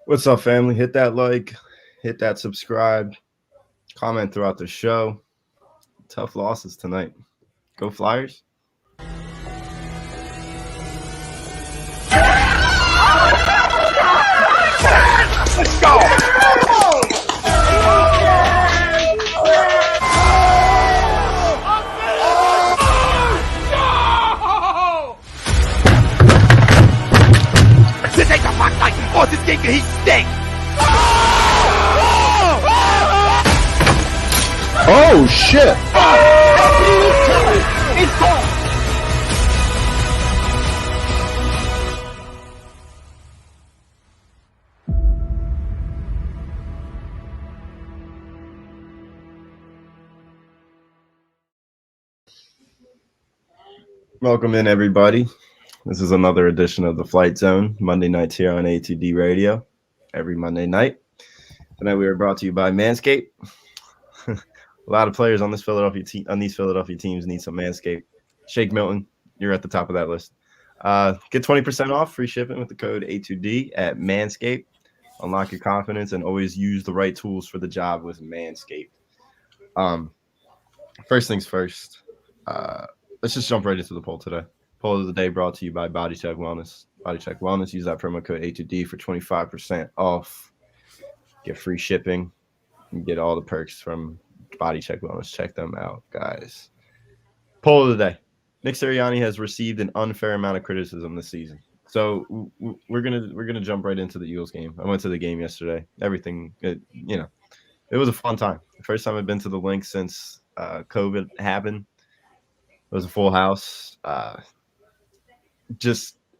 What's up, family? Hit that like, hit that subscribe, comment throughout the show. Tough losses tonight. Go Flyers. Let's go! This ain't the fuck like oh, this game he stinks! Oh shit! It's gone! Welcome in, everybody. This is another edition of the Phlite Zone, Monday nights here on A2D Radio, every Monday night. Tonight we are brought to you by Manscaped. A lot of players on these Philadelphia teams need some Manscaped. Shake Milton, you're at the top of that list. Get 20% off free shipping with the code A2D at Manscaped. Unlock your confidence and always use the right tools for the job with Manscaped. First things first. Let's just jump right into the poll today. Poll of the day brought to you by Body Check Wellness. Body Check Wellness. Use that promo code A2D for 25% off. Get free shipping. And get all the perks from Body Check Wellness. Check them out, guys. Poll of the day. Nick Sirianni has received an unfair amount of criticism this season. So we're gonna jump right into the Eagles game. I went to the game yesterday. It was a fun time. The first time I've been to the Lynx since COVID happened. It was a full house.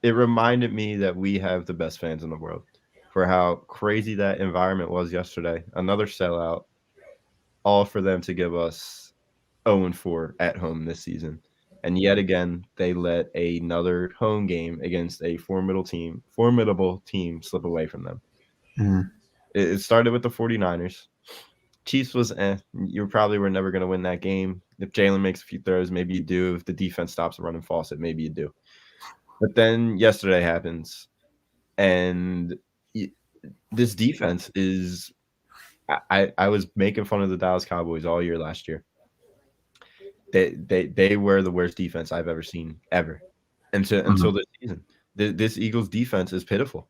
It reminded me that we have the best fans in the world for how crazy that environment was yesterday. Another sellout, all for them to give us 0-4 at home this season. And yet again, they let another home game against a formidable team slip away from them. Mm-hmm. It started with the 49ers. Chiefs was you probably were never going to win that game. If Jalen makes a few throws, maybe you do. If the defense stops a running faucet, maybe you do. But then yesterday happens, and this defense is I was making fun of the Dallas Cowboys all year last year. They were the worst defense I've ever seen, ever. Until this season. This Eagles defense is pitiful.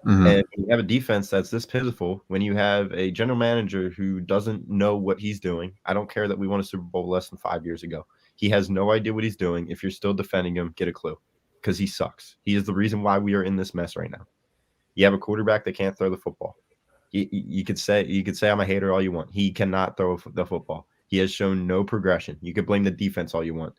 Mm-hmm. And when you have a defense that's this pitiful, when you have a general manager who doesn't know what he's doing, I don't care that we won a Super Bowl less than 5 years ago. He has no idea what he's doing. If you're still defending him, get a clue, because he sucks. He is the reason why we are in this mess right now. You have a quarterback that can't throw the football. You could say I'm a hater all you want. He cannot throw the football. He has shown no progression. You could blame the defense all you want.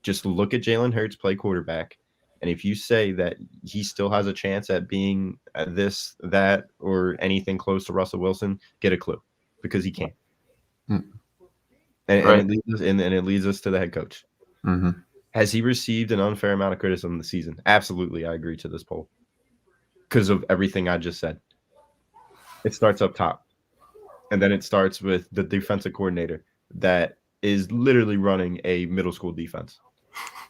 Just look at Jalen Hurts play quarterback. And if you say that he still has a chance at being this, that, or anything close to Russell Wilson, get a clue, because he can't. And it leads us to the head coach. Mm-hmm. Has he received an unfair amount of criticism this season? Absolutely, I agree to this poll because of everything I just said. It starts up top, and then it starts with the defensive coordinator that is literally running a middle school defense.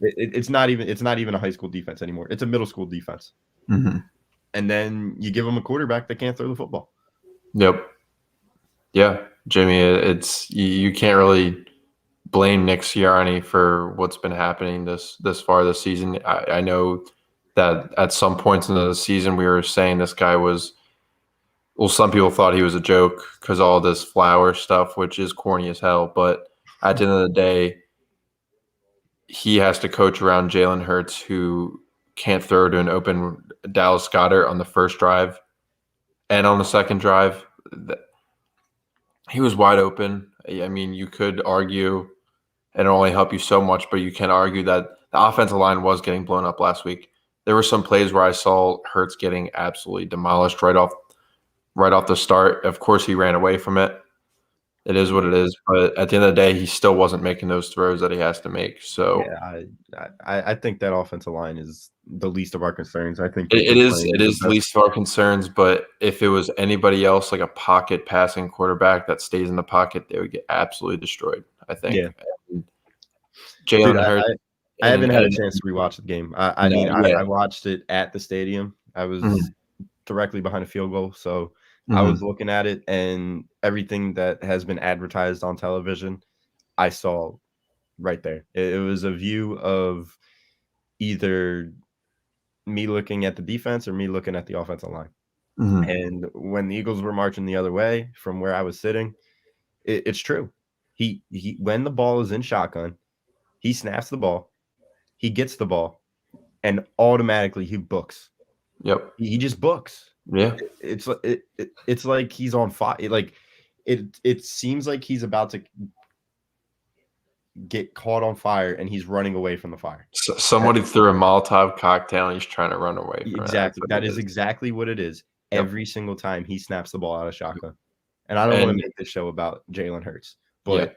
It's not even a high school defense anymore. It's a middle school defense. Mm-hmm. And then you give them a quarterback that can't throw the football. Yep. Yeah, Jimmy, it's you can't really blame Nick Sirianni for what's been happening this far this season. I know that at some points in the season we were saying this guy was – well, some people thought he was a joke because all this flower stuff, which is corny as hell. But at the end of the day, he has to coach around Jalen Hurts, who can't throw to an open Dallas Goedert on the first drive and on the second drive. He was wide open. I mean, you could argue and it'll only help you so much, but you can argue that the offensive line was getting blown up last week. There were some plays where I saw Hurts getting absolutely demolished right off the start. Of course, he ran away from it. It is what it is. But at the end of the day, he still wasn't making those throws that he has to make. So yeah, I think that offensive line is the least of our concerns. I think it is the least of our concerns. But if it was anybody else, like a pocket passing quarterback that stays in the pocket, they would get absolutely destroyed, I think. Yeah. Jalen Hurts. I haven't had a chance to rewatch the game. I watched it at the stadium. I was directly behind a field goal, so I was looking at it, and everything that has been advertised on television, I saw right there. It was a view of either me looking at the defense or me looking at the offensive line. And when the Eagles were marching the other way from where I was sitting, it's true. He when the ball is in shotgun, he snaps the ball, he gets the ball, and automatically he books. Yep. He just books. Yeah. It's like he's on fire. Like it seems like he's about to get caught on fire and he's running away from the fire. So somebody threw a Molotov cocktail and he's trying to run away from Exactly. it. That is exactly what it is. Yep. Every single time he snaps the ball out of shotgun. And I don't want to make this show about Jalen Hurts, but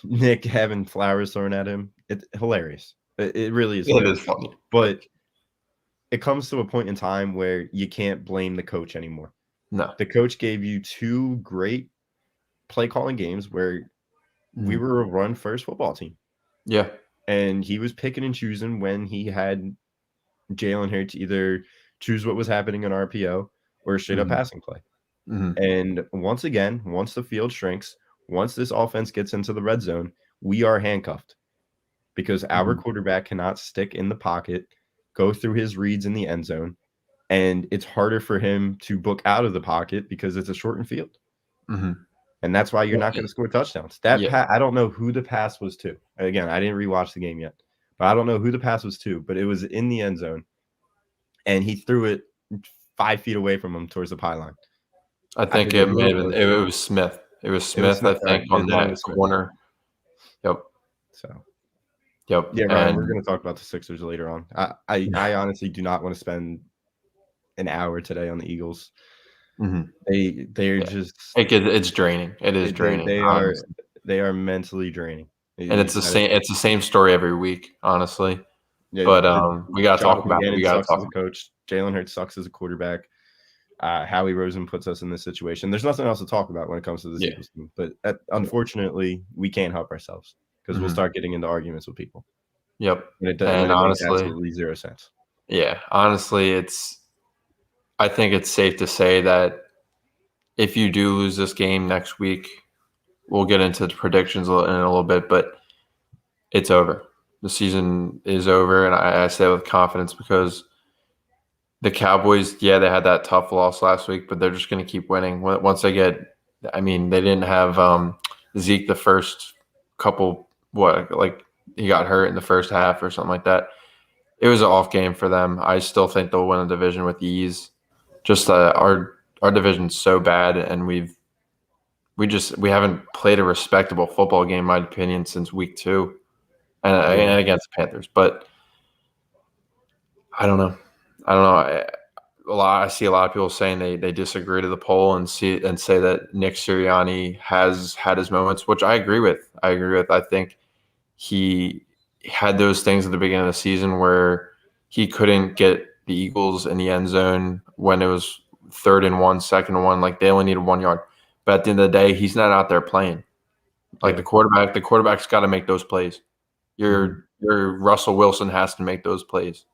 Nick having flowers thrown at him, it's hilarious. It really is. It is funny. But it comes to a point in time where you can't blame the coach anymore. No. The coach gave you 2 great play calling games where we were a run first football team. Yeah. And he was picking and choosing when he had Jalen Hurts either choose what was happening in RPO or straight up passing play. And once again, once the field shrinks, once this offense gets into the red zone, we are handcuffed because our quarterback cannot stick in the pocket, go through his reads in the end zone, and it's harder for him to book out of the pocket because it's a shortened field. And that's why you're not going to score touchdowns. I don't know who the pass was to. Again, I didn't rewatch the game yet, but I don't know who the pass was to, but it was in the end zone, and he threw it 5 feet away from him towards the pylon. I think it was Smith. It was Smith, I think, on that corner. Yep. So. Yep. Yeah, Ryan, we're going to talk about the Sixers later on. I honestly do not want to spend an hour today on the Eagles. They're just it's draining. It is draining. They are mentally draining. And it's the same story every week, honestly. Yeah, but we got to talk about it. We got to talk. As a coach, Jalen Hurts sucks as a quarterback. Howie Roseman puts us in this situation. There's nothing else to talk about when it comes to this Eagles team, but unfortunately, we can't help ourselves because we'll start getting into arguments with people. Yep. And honestly, makes absolutely 0 sense. Yeah, honestly, I think it's safe to say that if you do lose this game next week, we'll get into the predictions in a little bit, but it's over. The season is over, and I say it with confidence because the Cowboys, they had that tough loss last week, but they're just going to keep winning. Once they get – they didn't have Zeke the first couple – he got hurt in the first half or something like that. It was an off game for them. I still think they'll win a division with ease. Just our division's so bad, and we haven't played a respectable football game, in my opinion, since week 2, and against the Panthers. But I don't know. I see a lot of people saying they disagree to the poll and say that Nick Sirianni has had his moments, which I agree with. I think he had those things at the beginning of the season where he couldn't get the Eagles in the end zone when it was 3rd and 1, 2nd and 1. Like they only needed 1 yard. But at the end of the day, he's not out there playing. Like the quarterback's got to make those plays. Your Russell Wilson has to make those plays.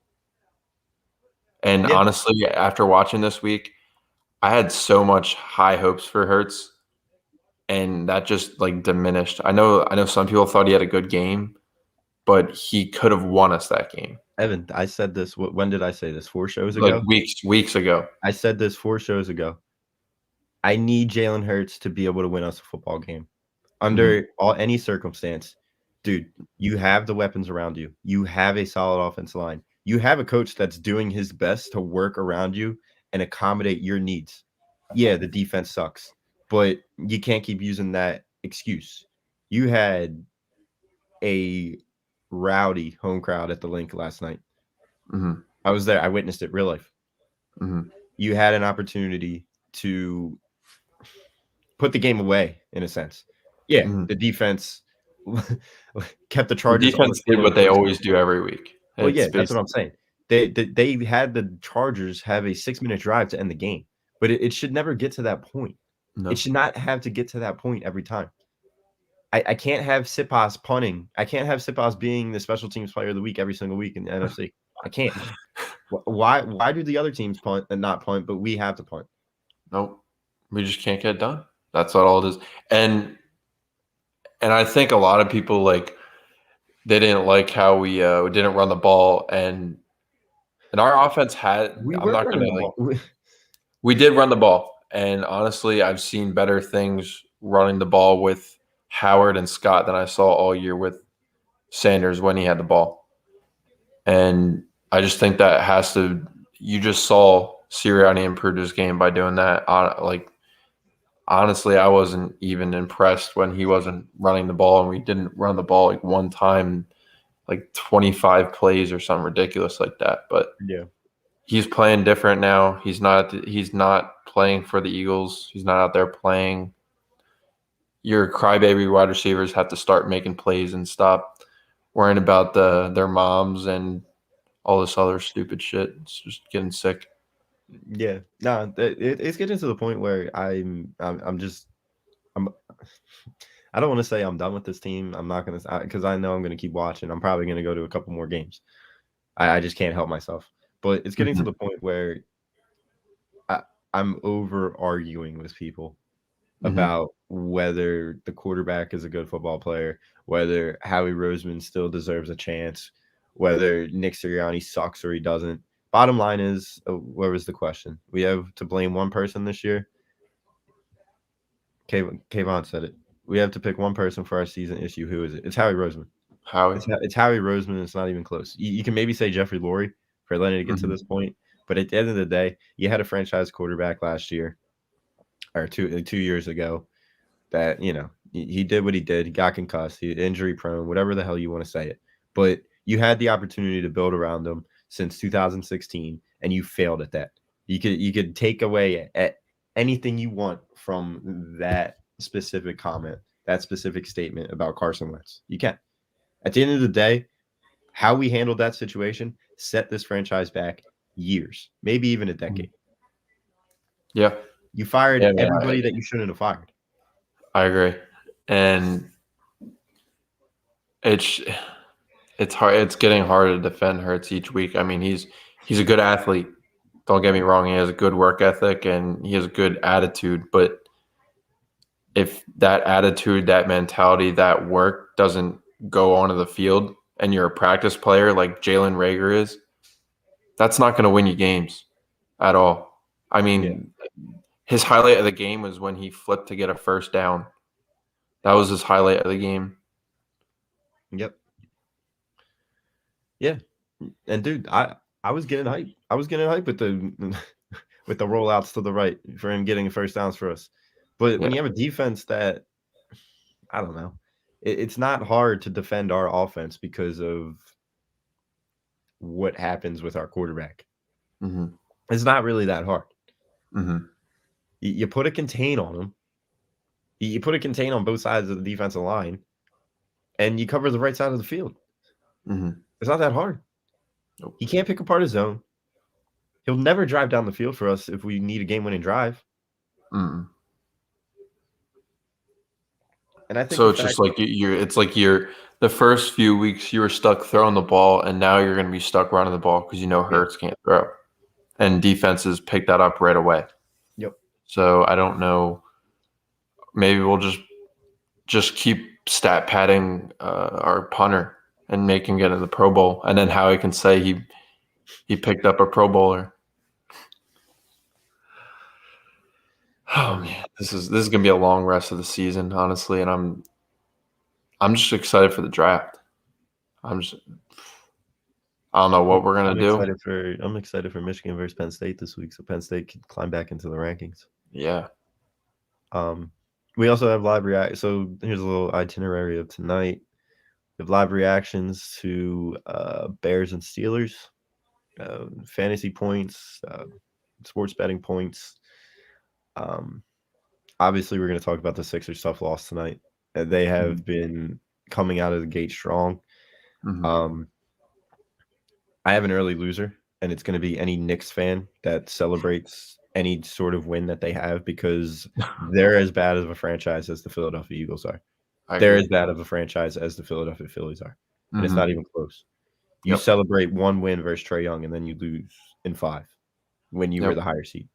And honestly, after watching this week, I had so much high hopes for Hurts, and that just diminished. I know some people thought he had a good game, but he could have won us that game. Evan, I said this. When did I say this? 4 shows ago? Weeks ago. I said this 4 shows ago. I need Jalen Hurts to be able to win us a football game under any circumstance. Dude, you have the weapons around you. You have a solid offensive line. You have a coach that's doing his best to work around you and accommodate your needs. Yeah, the defense sucks, but you can't keep using that excuse. You had a rowdy home crowd at the Link last night. I was there. I witnessed it real life. You had an opportunity to put the game away in a sense. Yeah, the defense kept the Chargers. The defense did what they always do every week. Well, that's what I'm saying. They had the Chargers have a 6-minute drive to end the game, but it should never get to that point. No. It should not have to get to that point every time. I can't have Siposs punting. I can't have Siposs being the special teams player of the week every single week in the NFC. I can't. Why do the other teams punt and not punt, but we have to punt? Nope. We just can't get it done. That's what all it is. And I think a lot of people like they didn't like how we didn't run the ball and our offense had We I'm were not running gonna the like ball. we did run the ball. And honestly, I've seen better things running the ball with Howard and Scott than I saw all year with Sanders when he had the ball. And I just think that has to you just saw Sirianni improve his game by doing that. Honestly, I wasn't even impressed when he wasn't running the ball and we didn't run the ball like one time, like 25 plays or something ridiculous like that. But Yeah. he's playing different now. He's not playing for the Eagles. He's not out there playing. Your crybaby wide receivers have to start making plays and stop worrying about their moms and all this other stupid shit. It's just getting sick. Yeah, no, it's getting to the point where I'm I don't want to say I'm done with this team. I'm not gonna because I know I'm gonna keep watching. I'm probably gonna go to a couple more games. I just can't help myself. But it's getting to the point where I'm over arguing with people about whether the quarterback is a good football player, whether Howie Roseman still deserves a chance, whether Nick Sirianni sucks or he doesn't. Bottom line is, what was the question? We have to blame one person this year. Kayvon said it. We have to pick one person for our season issue. Who is it? It's Howie Roseman. Howie. It's Howie Roseman. It's not even close. You can maybe say Jeffrey Lurie for letting it get to this point, but at the end of the day, you had a franchise quarterback last year or 2 years ago that he did what he did. He got concussed. He injury prone. Whatever the hell you want to say it, but you had the opportunity to build around him since 2016, and you failed at that. You could take away at anything you want from that specific comment, that specific statement about Carson Wentz. You can. At the end of the day, how we handled that situation set this franchise back years, maybe even a decade. Yeah. You fired everybody that you shouldn't have fired. I agree. And it's hard. It's getting harder to defend Hurts each week. I mean, he's a good athlete. Don't get me wrong. He has a good work ethic and he has a good attitude. But if that attitude, that mentality, that work doesn't go onto the field and you're a practice player like Jalen Reagor is, that's not going to win you games at all. I mean, his highlight of the game was when he flipped to get a first down. That was his highlight of the game. Yep. Yeah. And dude, I was getting hype. I was getting hype with the with the rollouts to the right for him getting first downs for us. But when you have a defense that I don't know, it's not hard to defend our offense because of what happens with our quarterback. It's not really that hard. You put a contain on him. You put a contain on both sides of the defensive line, and you cover the right side of the field. It's not that hard. Nope. He can't pick apart his zone. He'll never drive down the field for us if we need a game-winning drive. And I think so. It's just like you're the first few weeks you were stuck throwing the ball, and now you're going to be stuck running the ball because Hurts can't throw, and defenses pick that up right away. Yep. So I don't know. Maybe we'll just keep stat padding our punter and make him get in the Pro Bowl, and then Howie can say he picked up a Pro Bowler. Oh man, this is gonna be a long rest of the season, honestly, and I'm just excited for the draft. I don't know what we're gonna do. I'm excited for Michigan versus Penn State this week, so Penn State can climb back into the rankings. Yeah. We also have live react. So here's a little itinerary of tonight. We have live reactions to Bears and Steelers, fantasy points, sports betting points. Obviously, we're going to talk about the Sixers tough loss tonight. They have been coming out of the gate strong. I have an early loser, and it's going to be any Knicks fan that celebrates any sort of win that they have because they're as bad of a franchise as the Philadelphia Eagles are. They're as bad of a franchise as the Philadelphia Phillies are. And it's not even close. You celebrate one win versus Trae Young, and then you lose in 5 when you were the higher seed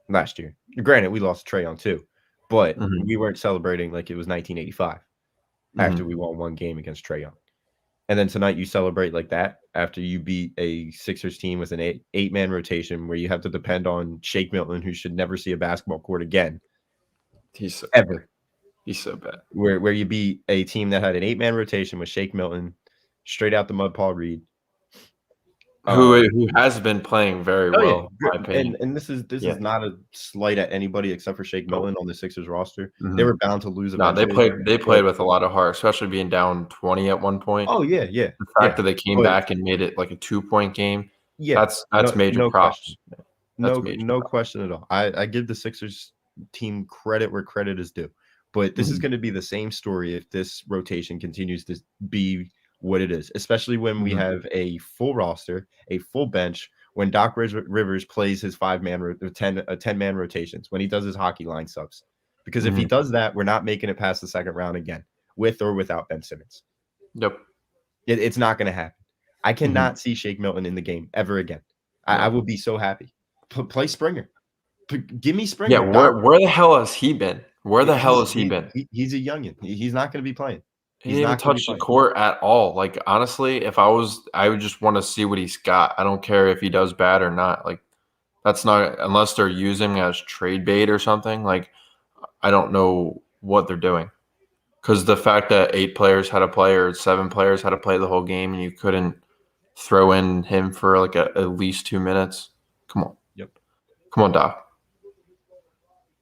last year. Granted, we lost to Trae Young too, but we weren't celebrating like it was 1985 after we won one game against Trae Young. And then tonight you celebrate like that after you beat a Sixers team with an eight-man rotation where you have to depend on Shake Milton, who should never see a basketball court again. He's so ever. Bad. He's so bad. Where you beat a team that had an 8-man rotation with Shake Milton, straight out the mud, Paul Reed, who has been playing very well. Yeah. In my opinion. And this is not a slight at anybody except for Shake Milton on the Sixers roster. They were bound to lose. No, they played with a lot of heart, especially being down 20 at one point. Oh yeah. The fact that they came back and made it like a 2-point game. Yeah, that's major props. No question at all. I give the Sixers team credit where credit is due, but this is going to be the same story if this rotation continues to be what it is, especially when we have a full roster, a full bench, when Doc Rivers plays his 10-man rotations, when he does his hockey line subs. Because if he does that, we're not making it past the second round again, with or without Ben Simmons. Yep. It's not going to happen. I cannot see Shake Milton in the game ever again. I will be so happy. Play Springer. Give me Springer. Yeah, where the hell has he been? Where the hell has he been? He's a youngin. He's not going to be playing. He didn't even touch the court at all. Like, honestly, if I would just want to see what he's got. I don't care if he does bad or not. Like, that's not, unless they're using him as trade bait or something. Like, I don't know what they're doing. Because the fact that 8 players had to play or 7 players had to play the whole game and you couldn't throw in him for like at least 2 minutes. Come on. Yep. Come on, Doc.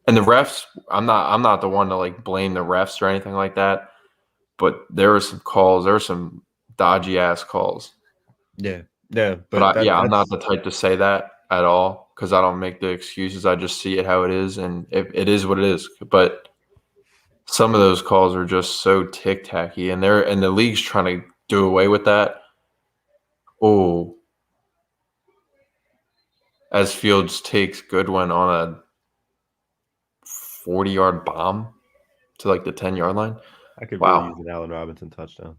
And the refs, I'm not the one to like blame the refs or anything like that. But there were some calls. There were some dodgy ass calls. Yeah. But I'm not the type to say that at all because I don't make the excuses. I just see it how it is, and it is what it is. But some of those calls are just so tic tacky, and the league's trying to do away with that. Oh, as Fields takes Goodwin on a 40-yard bomb to like the 10-yard line. I could really use an Allen Robinson touchdown.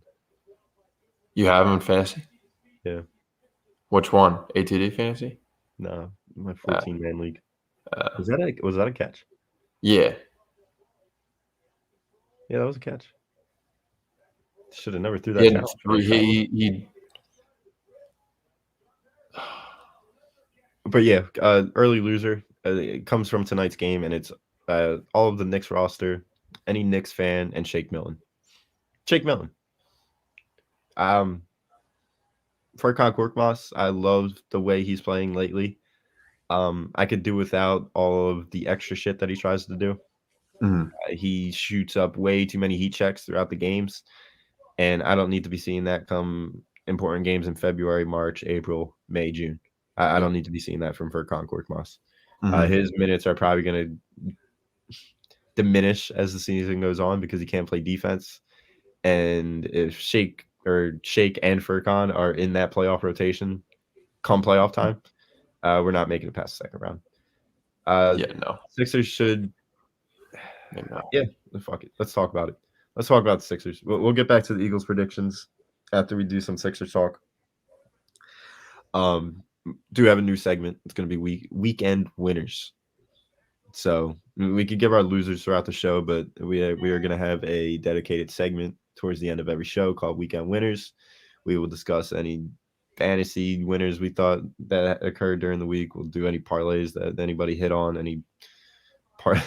You have him in fantasy? Yeah. Which one? ATD fantasy? No, my 14-man league. Was that a catch? Yeah. Yeah, that was a catch. Should have never threw that. But yeah, early loser. It comes from tonight's game, and it's all of the Knicks roster. Any Knicks fan and Shake Milton. Furkan Korkmaz, I love the way he's playing lately. I could do without all of the extra shit that he tries to do. He shoots up way too many heat checks throughout the games, and I don't need to be seeing that come important games in February, March, April, May, June. I don't need to be seeing that from Furkan Korkmaz. His minutes are probably going to diminish as the season goes on because he can't play defense. And if Shake and Furkan are in that playoff rotation come playoff time, we're not making it past the second round. No. Sixers should. Yeah, fuck it. Let's talk about it. Let's talk about the Sixers. We'll get back to the Eagles predictions after we do some Sixers talk. Do have a new segment. It's going to be weekend winners. So we could give our losers throughout the show, but we are going to have a dedicated segment towards the end of every show called Weekend Winners. We will discuss any fantasy winners we thought that occurred during the week. We'll do any parlays that anybody hit on, any part,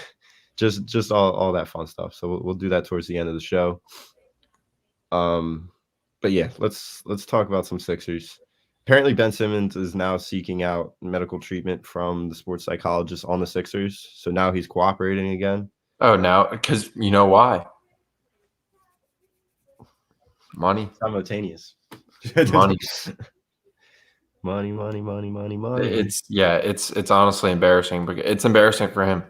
just all that fun stuff. So we'll do that towards the end of the show. But yeah, let's talk about some Sixers. Apparently, Ben Simmons is now seeking out medical treatment from the sports psychologist on the Sixers. So now he's cooperating again. Oh, now because you know why? Money. Simultaneous. Money. Money. It's honestly embarrassing. But it's embarrassing for him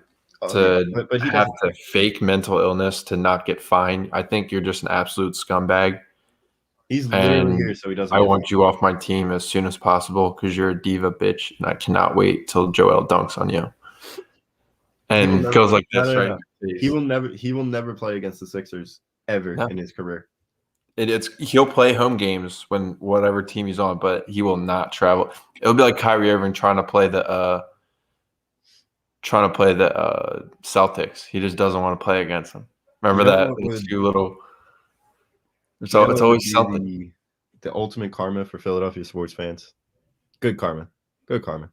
to but he have to fake mental illness to not get fined. I think you're just an absolute scumbag. He's literally here, so he doesn't. I want you off my team as soon as possible because you're a diva bitch, and I cannot wait till Joel dunks on you. And goes like this, right? He will never play against the Sixers ever in his career. he'll play home games when whatever team he's on, but he will not travel. It'll be like Kyrie Irving trying to play the Celtics. He just doesn't want to play against them. Remember that? It's too little. So it's always something. The ultimate karma for Philadelphia sports fans. Good karma. Good karma.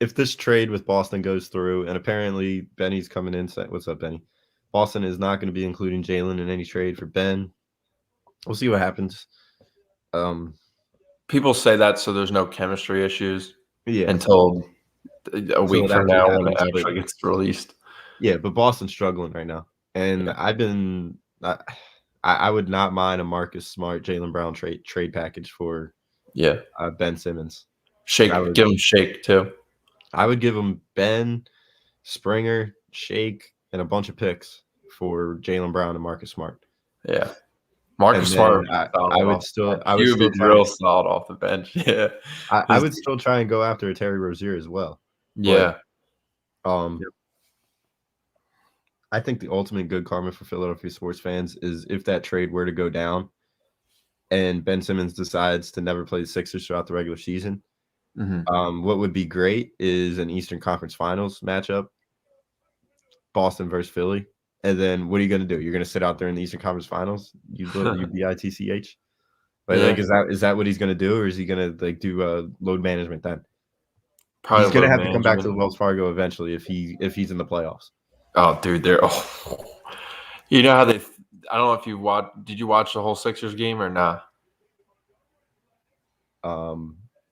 If this trade with Boston goes through, and apparently Benny's coming in, what's up, Benny? Boston is not going to be including Jalen in any trade for Ben. We'll see what happens. People say that so there's no chemistry issues until a week from now when it actually gets released. Yeah, but Boston's struggling right now. And I would not mind a Marcus Smart, Jaylen Brown trade package for Ben Simmons. Give him Shake too. I would give him Ben, Springer, Shake, and a bunch of picks for Jaylen Brown and Marcus Smart. Yeah. Marcus Smart. I would still be real solid off the bench. Yeah. I would still try and go after a Terry Rozier as well. Yeah. But, I think the ultimate good karma for Philadelphia sports fans is if that trade were to go down and Ben Simmons decides to never play the Sixers throughout the regular season. Mm-hmm. What would be great is an Eastern Conference Finals matchup, Boston versus Philly. And then what are you going to do? You're going to sit out there in the Eastern Conference Finals? You BITCH? Like, is that what he's going to do, or is he going to do load management then? Probably he's going to have to come back to the Wells Fargo eventually if he's in the playoffs. Oh, dude, you know how they? I don't know if you watched. Did you watch the whole Sixers game or not?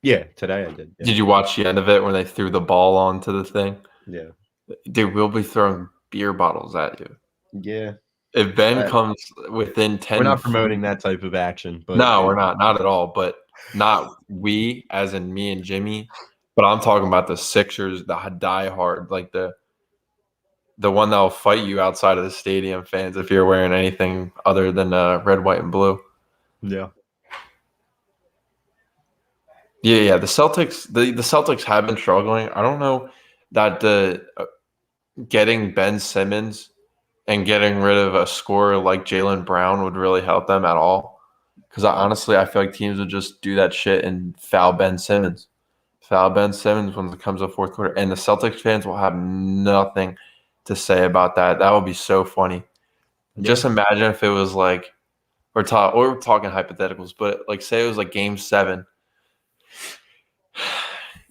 Yeah, today I did. Yeah. Did you watch the end of it when they threw the ball onto the thing? Yeah. They will be throwing beer bottles at you. Yeah. If Ben comes within 10 we're not promoting that type of action. But no, we're not at all. But not we, as in me and Jimmy. But I'm talking about the Sixers, the diehard, like the one that will fight you outside of the stadium fans if you're wearing anything other than red, white, and blue. Yeah. Yeah. The Celtics have been struggling. I don't know that getting Ben Simmons and getting rid of a scorer like Jaylen Brown would really help them at all. Because honestly, I feel like teams would just do that shit and foul Ben Simmons. Foul Ben Simmons when it comes to fourth quarter. And the Celtics fans will have nothing to say about that. That would be so funny. Yeah. Just imagine if it was like we're talking hypotheticals, but like say it was like game 7.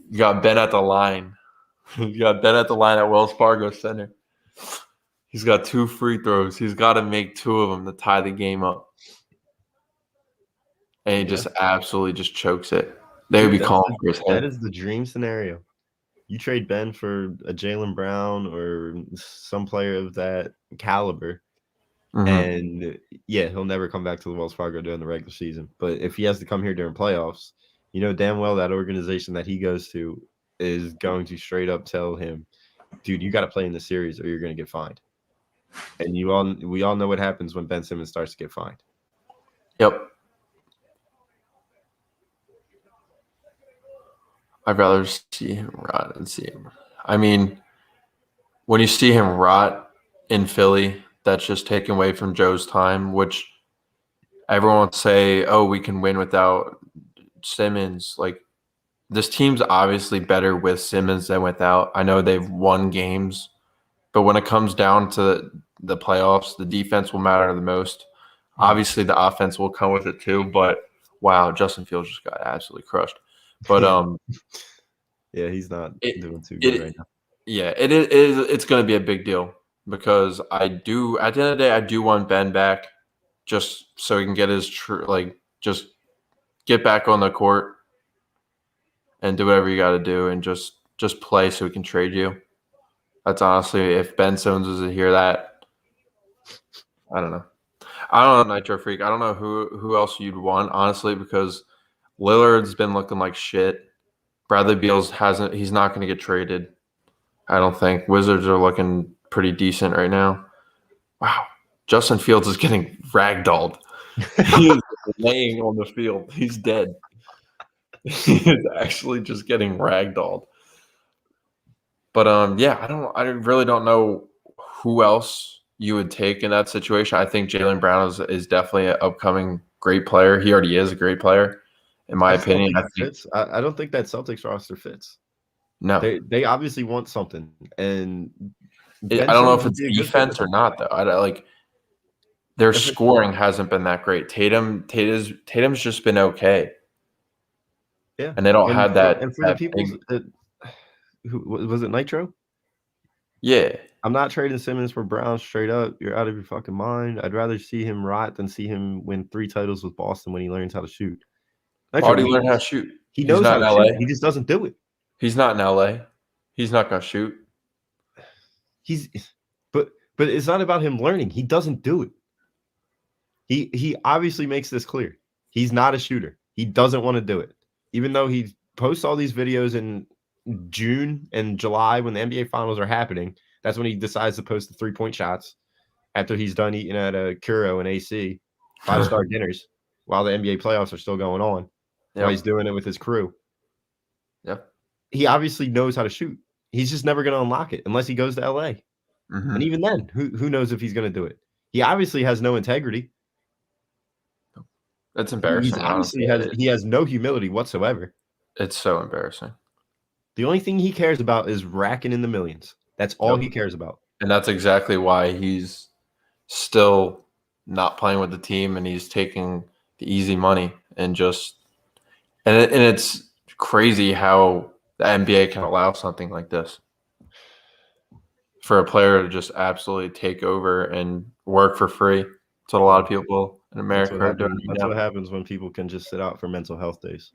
You got Ben at the line. You got Ben at the line at Wells Fargo Center. He's got 2 free throws. He's got to make 2 of them to tie the game up. And he just absolutely just chokes it. They would be calling for his head. That is the dream scenario. You trade Ben for a Jaylen Brown or some player of that caliber, and he'll never come back to the Wells Fargo during the regular season. But if he has to come here during playoffs, you know damn well that organization that he goes to is going to straight up tell him, dude, you got to play in the series or you're going to get fined. And we all know what happens when Ben Simmons starts to get fined. Yep. I'd rather see him rot than see him. I mean, when you see him rot in Philly, that's just taken away from Joe's time, which everyone would say, oh, we can win without Simmons. Like, this team's obviously better with Simmons than without. I know they've won games, but when it comes down to the playoffs, the defense will matter the most. Obviously, the offense will come with it too, but wow, Justin Fields just got absolutely crushed. But yeah, he's not doing too good right now. Yeah, it's going to be a big deal because at the end of the day, I do want Ben back just so he can get his just get back on the court and do whatever you got to do and just play so we can trade you. That's honestly, if Ben Simmons was to hear that, I don't know. I don't know, Nitro Freak. I don't know who else you'd want, honestly, because Lillard's been looking like shit. Bradley Beal's he's not going to get traded, I don't think. Wizards are looking pretty decent right now. Wow. Justin Fields is getting ragdolled. He is laying on the field. He's dead. He is actually just getting ragdolled. But I really don't know who else you would take in that situation. I think Jaylen Brown is definitely an upcoming great player. He already is a great player, in my opinion. I think fits. I don't think that Celtics roster fits. no. They obviously want something, and I don't know if it's defense or not, though. Their scoring hasn't been that great. Tatum's just been okay. Yeah, and they don't have that. And for the people, who was it, Nitro? Yeah, I'm not trading Simmons for Brown straight up. You're out of your fucking mind. I'd rather see him rot than see him win 3 titles with Boston when he learns how to shoot. Nitro, already learned how to shoot. He knows how to shoot. He just doesn't do it. He's not in LA. He's not gonna shoot. But it's not about him learning. He doesn't do it. He obviously makes this clear. He's not a shooter. He doesn't want to do it. Even though he posts all these videos in June and July when the NBA finals are happening, that's when he decides to post the 3-point shots after he's done eating at a Curo and AC 5-star dinners while the NBA playoffs are still going on. Yep. While he's doing it with his crew. Yep. He obviously knows how to shoot. He's just never going to unlock it unless he goes to LA. Mm-hmm. And even then, who knows if he's going to do it? He obviously has no integrity. That's embarrassing. He has no humility whatsoever. It's so embarrassing. The only thing he cares about is racking in the millions. That's all he cares about. And that's exactly why he's still not playing with the team and he's taking the easy money and it's crazy how the NBA can allow something like this for a player to just absolutely take over and work for free. That's what a lot of people in America are doing. That's what happens when people can just sit out for mental health days.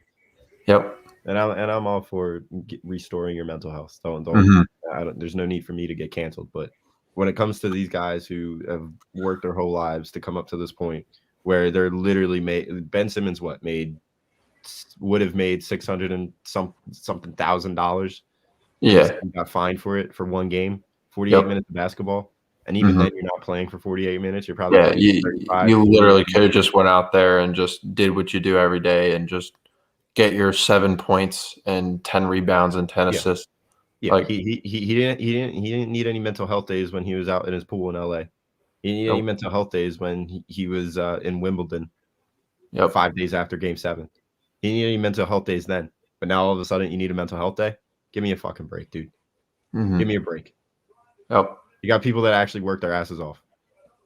Yep. And I'm all for restoring your mental health. There's no need for me to get canceled. But when it comes to these guys who have worked their whole lives to come up to this point where they're literally Ben Simmons would have made $600 and something $1,000. Yeah, he got fined for it for one game, 48 minutes of basketball. And even then, you're not playing for 48 minutes. You're probably you literally could have just went out there and just did what you do every day and just get your 7 points and 10 rebounds and 10 assists. Yeah, he didn't need any mental health days when he was out in his pool in LA. He didn't need any mental health days when he was in Wimbledon 5 days after Game 7. He didn't need any mental health days then. But now all of a sudden you need a mental health day? Give me a fucking break, dude. Mm-hmm. Give me a break. Yep. You got people that actually work their asses off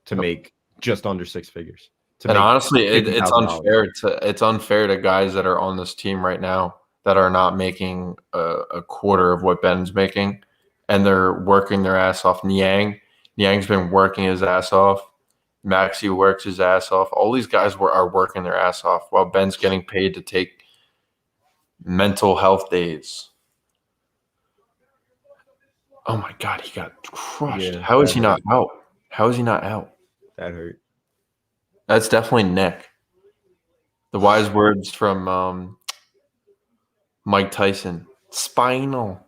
to make just under 6 figures. And honestly, it's unfair. It's unfair to guys that are on this team right now that are not making a quarter of what Ben's making, and they're working their ass off. Niang's been working his ass off. Maxey works his ass off. All these guys are working their ass off while Ben's getting paid to take mental health days. Oh my God, he got crushed. Yeah, How is he not out? How is he not out? That hurt. That's definitely Nick. The wise words from Mike Tyson. Spinal.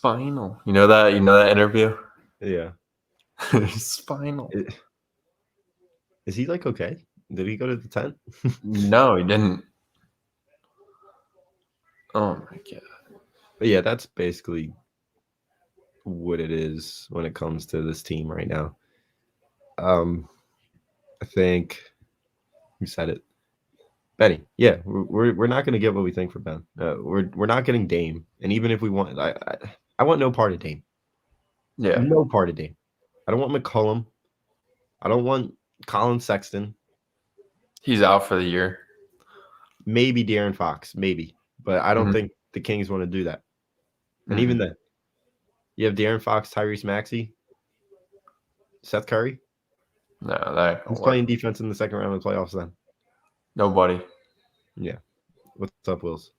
You know that interview? Yeah. Spinal. Is he like okay? Did he go to the tent? No, he didn't. Oh my God. But yeah, that's basically what it is when it comes to this team right now. I think who said it? Benny. Yeah, we're not going to get what we think for Ben. We're not getting Dame, and even if we want, I want no part of Dame. Yeah, no part of Dame. I don't want McCollum. I don't want Colin Sexton. He's out for the year. Maybe De'Aaron Fox, maybe, but I don't think the Kings want to do that. And even then, you have De'Aaron Fox, Tyrese Maxey, Seth Curry. No, who's playing defense in the second round of the playoffs then? Nobody. Yeah. What's up, Wills?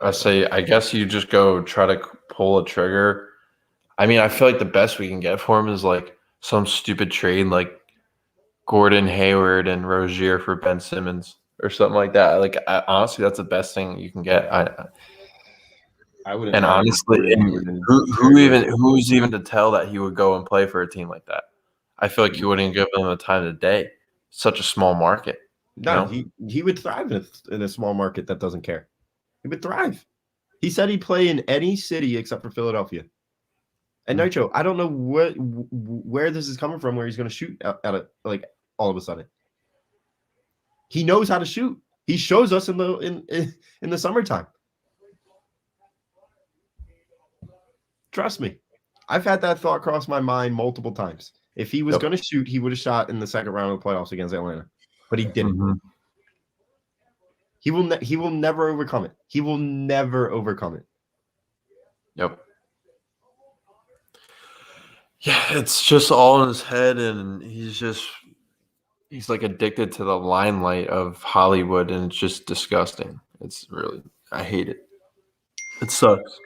I guess you just go try to pull a trigger. I mean, I feel like the best we can get for him is like some stupid trade like Gordon Hayward and Rozier for Ben Simmons or something like that. Like, honestly, that's the best thing you can get. I wouldn't. And honestly, who's even to tell that he would go and play for a team like that? I feel like he wouldn't give them the time of day. Such a small market. No, he would thrive in a small market that doesn't care. He would thrive. He said he'd play in any city except for Philadelphia. And Nitro, I don't know where this is coming from, where he's going to shoot out of like all of a sudden. He knows how to shoot. He shows us in the summertime. Trust me. I've had that thought cross my mind multiple times. If he was going to shoot, he would have shot in the second round of the playoffs against Atlanta. But he didn't. Mm-hmm. He will never overcome it. He will never overcome it. Yep. Yeah, it's just all in his head, and he's like addicted to the limelight of Hollywood, and it's just disgusting. It's really, I hate it. It sucks.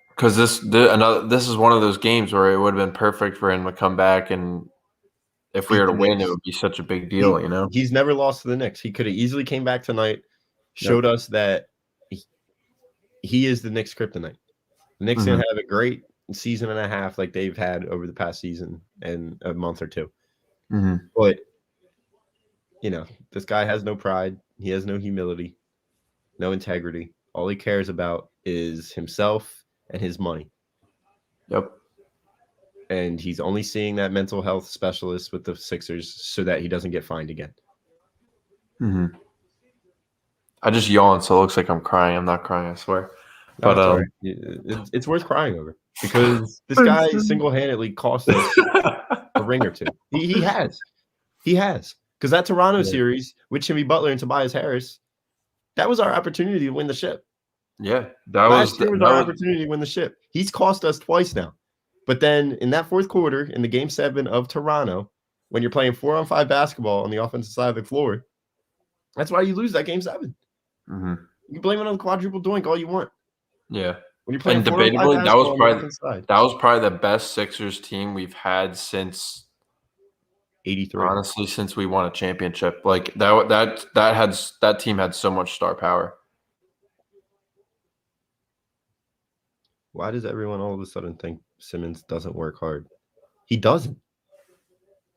Because this is one of those games where it would have been perfect for him to come back, and if we were to win, it would be such a big deal, you know? He's never lost to the Knicks. He could have easily came back tonight, showed us that he is the Knicks kryptonite. The Knicks didn't have a great season and a half like they've had over the past season and a month or two. Mm-hmm. But, you know, this guy has no pride. He has no humility, no integrity. All he cares about is himself and his money. Yep. And he's only seeing that mental health specialist with the Sixers so that he doesn't get fined again. Mm-hmm. I just yawned, so it looks like I'm crying. I'm not crying, I swear. No, but it's worth crying over because this guy single-handedly cost us a ring or two. He has. Because that Toronto series with Jimmy Butler and Tobias Harris, that was our opportunity to win the ship. Yeah, that was our opportunity to win the ship. He's cost us twice now. But then in that fourth quarter, in the Game 7 of Toronto, when you're playing 4-on-5 basketball on the offensive side of the floor, that's why you lose that Game 7. Mm-hmm. You blame it on the quadruple doink all you want. Yeah. When you're playing and debatably, that was probably the best Sixers team we've had since 83. Honestly, since we won a championship. Like that team had so much star power. Why does everyone all of a sudden think Simmons doesn't work hard? He doesn't.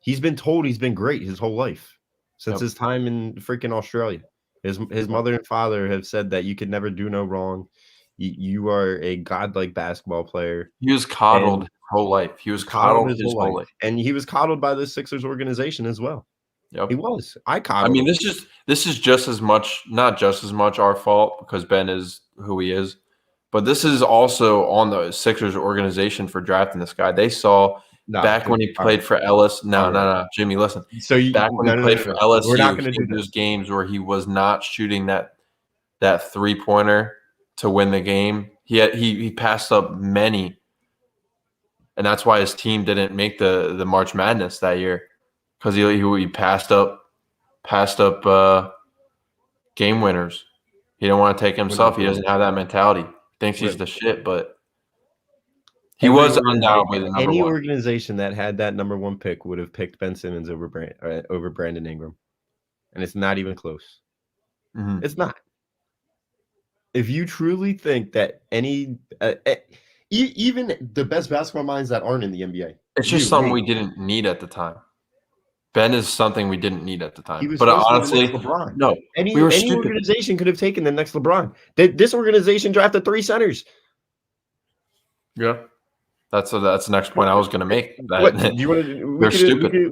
He's been told he's been great his whole life since his time in freaking Australia. His mother and father have said that you could never do no wrong. You are a godlike basketball player. He was coddled his whole life. He was coddled his whole life. And he was coddled by the Sixers organization as well. Yep. He was. I mean, this is just as much, not just as much our fault because Ben is who he is, but this is also on the Sixers organization for drafting this guy. They saw back when he played for Ellis. No, Jimmy, listen. So back when he played for Ellis, we're not going to do those games where he was not shooting that 3-pointer to win the game. He passed up many, and that's why his team didn't make the March Madness that year because he passed up game winners. He didn't want to take himself. He doesn't have that mentality. Thinks he's the shit, but he was undoubtedly the number one. Any organization that had that number one pick would have picked Ben Simmons over Brandon Ingram, and it's not even close. Mm-hmm. It's not. If you truly think that any, even the best basketball minds that aren't in the NBA, it's just something we didn't need at the time. Ben is something we didn't need at the time. But honestly, no. Any organization could have taken the next LeBron. This organization drafted 3 centers. Yeah, that's the next point I was going to make.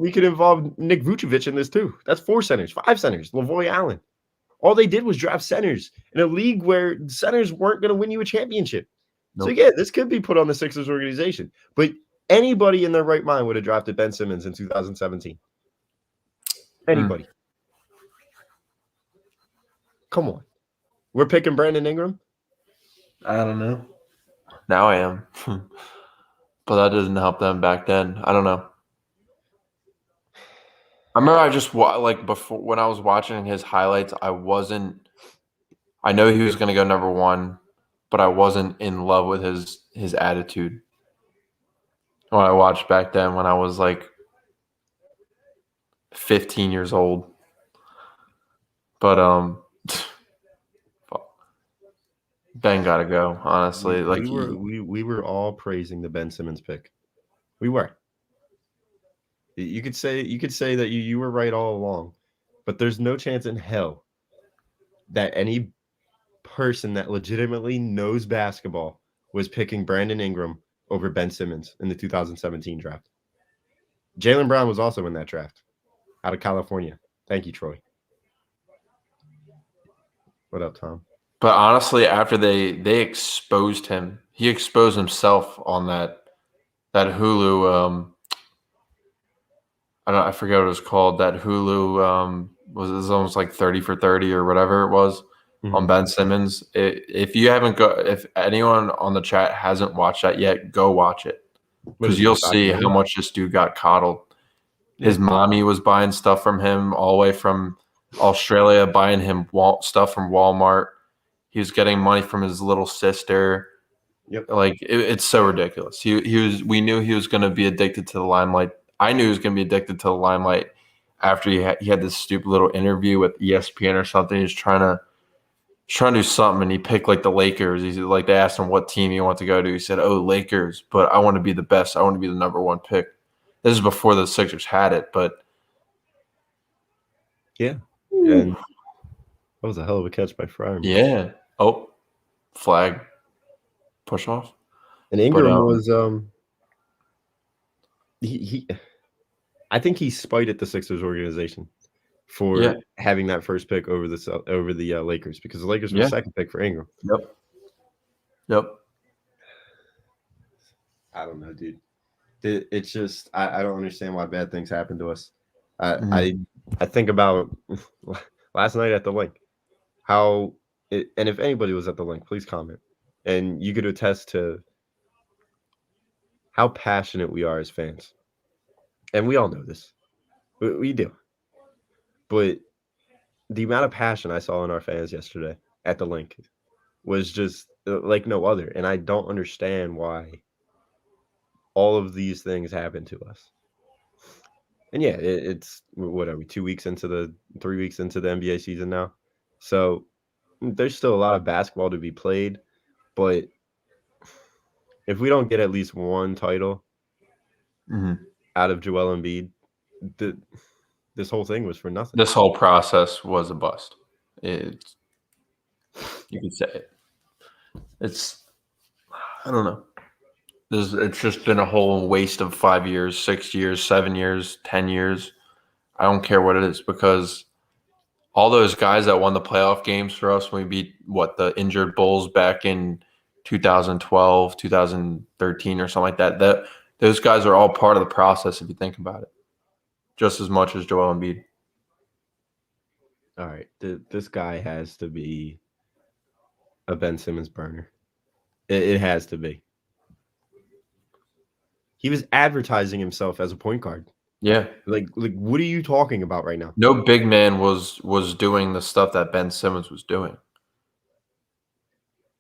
We could involve Nick Vucevic in this too. That's 4 centers, 5 centers. LaVoy Allen. All they did was draft centers in a league where centers weren't going to win you a championship. Nope. So yeah, this could be put on the Sixers organization. But anybody in their right mind would have drafted Ben Simmons in 2017. Anybody. Come on. We're picking Brandon Ingram? I don't know. Now I am. But that doesn't help them back then. I don't know. I remember before when I was watching his highlights, I know he was going to go number 1, but I wasn't in love with his attitude. When I watched back then when I was like 15 years old. But Ben got to go, honestly. We were all praising the Ben Simmons pick. We were. You could say that you were right all along, but there's no chance in hell that any person that legitimately knows basketball was picking Brandon Ingram over Ben Simmons in the 2017 draft. Jalen Brown was also in that draft out of California. Thank you, Troy. What up, Tom? But honestly, after they exposed him, he exposed himself on that Hulu. I forget what it was called. That Hulu was almost like 30 for 30 or whatever it was on Ben Simmons. If anyone on the chat hasn't watched that yet, go watch it because you'll see how much this dude got coddled. His mommy was buying stuff from him all the way from Australia, buying him stuff from Walmart. He was getting money from his little sister. Yep. Like it's so ridiculous. We knew he was going to be addicted to the limelight. I knew he was going to be addicted to the limelight after he had this stupid little interview with ESPN or something. He was trying to do something, and he picked like the Lakers. He's like, they asked him what team he wanted to go to. He said, "Oh, Lakers, but I want to be the best. I want to be the number one pick." This is before the Sixers had it, but yeah, and that was a hell of a catch by Fryer. Yeah. Oh, flag. Push off. And Ingram was he I think he spited the Sixers organization for having that first pick over the Lakers because the Lakers were the second pick for Ingram. Yep. I don't know, dude. It's just I don't understand why bad things happen to us. I think about last night at the link, and if anybody was at the link, please comment. And you could attest to how passionate we are as fans. And we all know this. We do. But the amount of passion I saw in our fans yesterday at the link was just like no other. And I don't understand why all of these things happen to us. And yeah, it's what are we, 3 weeks into the NBA season now? So there's still a lot of basketball to be played. But if we don't get at least one title out of Joel Embiid, this whole thing was for nothing. This whole process was a bust. You could say it. I don't know. It's just been a whole waste of 5 years, 6 years, 7 years, 10 years. I don't care what it is because all those guys that won the playoff games for us when we beat the injured Bulls back in 2012, 2013 or something like that, those guys are all part of the process if you think about it, just as much as Joel Embiid. All right, this guy has to be a Ben Simmons burner. It has to be. He was advertising himself as a point guard. Yeah. Like what are you talking about right now? No big man was doing the stuff that Ben Simmons was doing.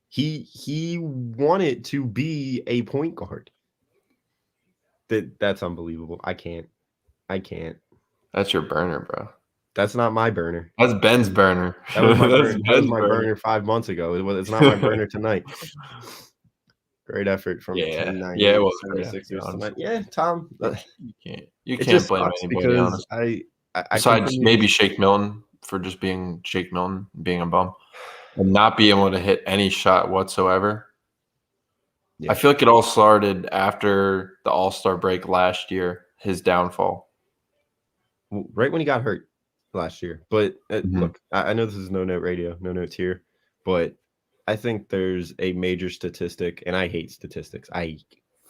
He wanted to be a point guard. That's unbelievable. I can't. That's your burner, bro. That's not my burner. That's Ben's burner. That was my burner. That was my burner 5 months ago. It's not my burner tonight. Great effort from 10-9. Yeah, it was 76ers tonight. Yeah, Tom. You can't blame anybody, honestly. Besides maybe Shake Milton for just being Shake Milton, being a bum, and not being able to hit any shot whatsoever. Yeah. I feel like it all started after the All-Star break last year, his downfall. Right when he got hurt last year. But look, I know this is no note radio, no notes here, but I think there's a major statistic, and I hate statistics. I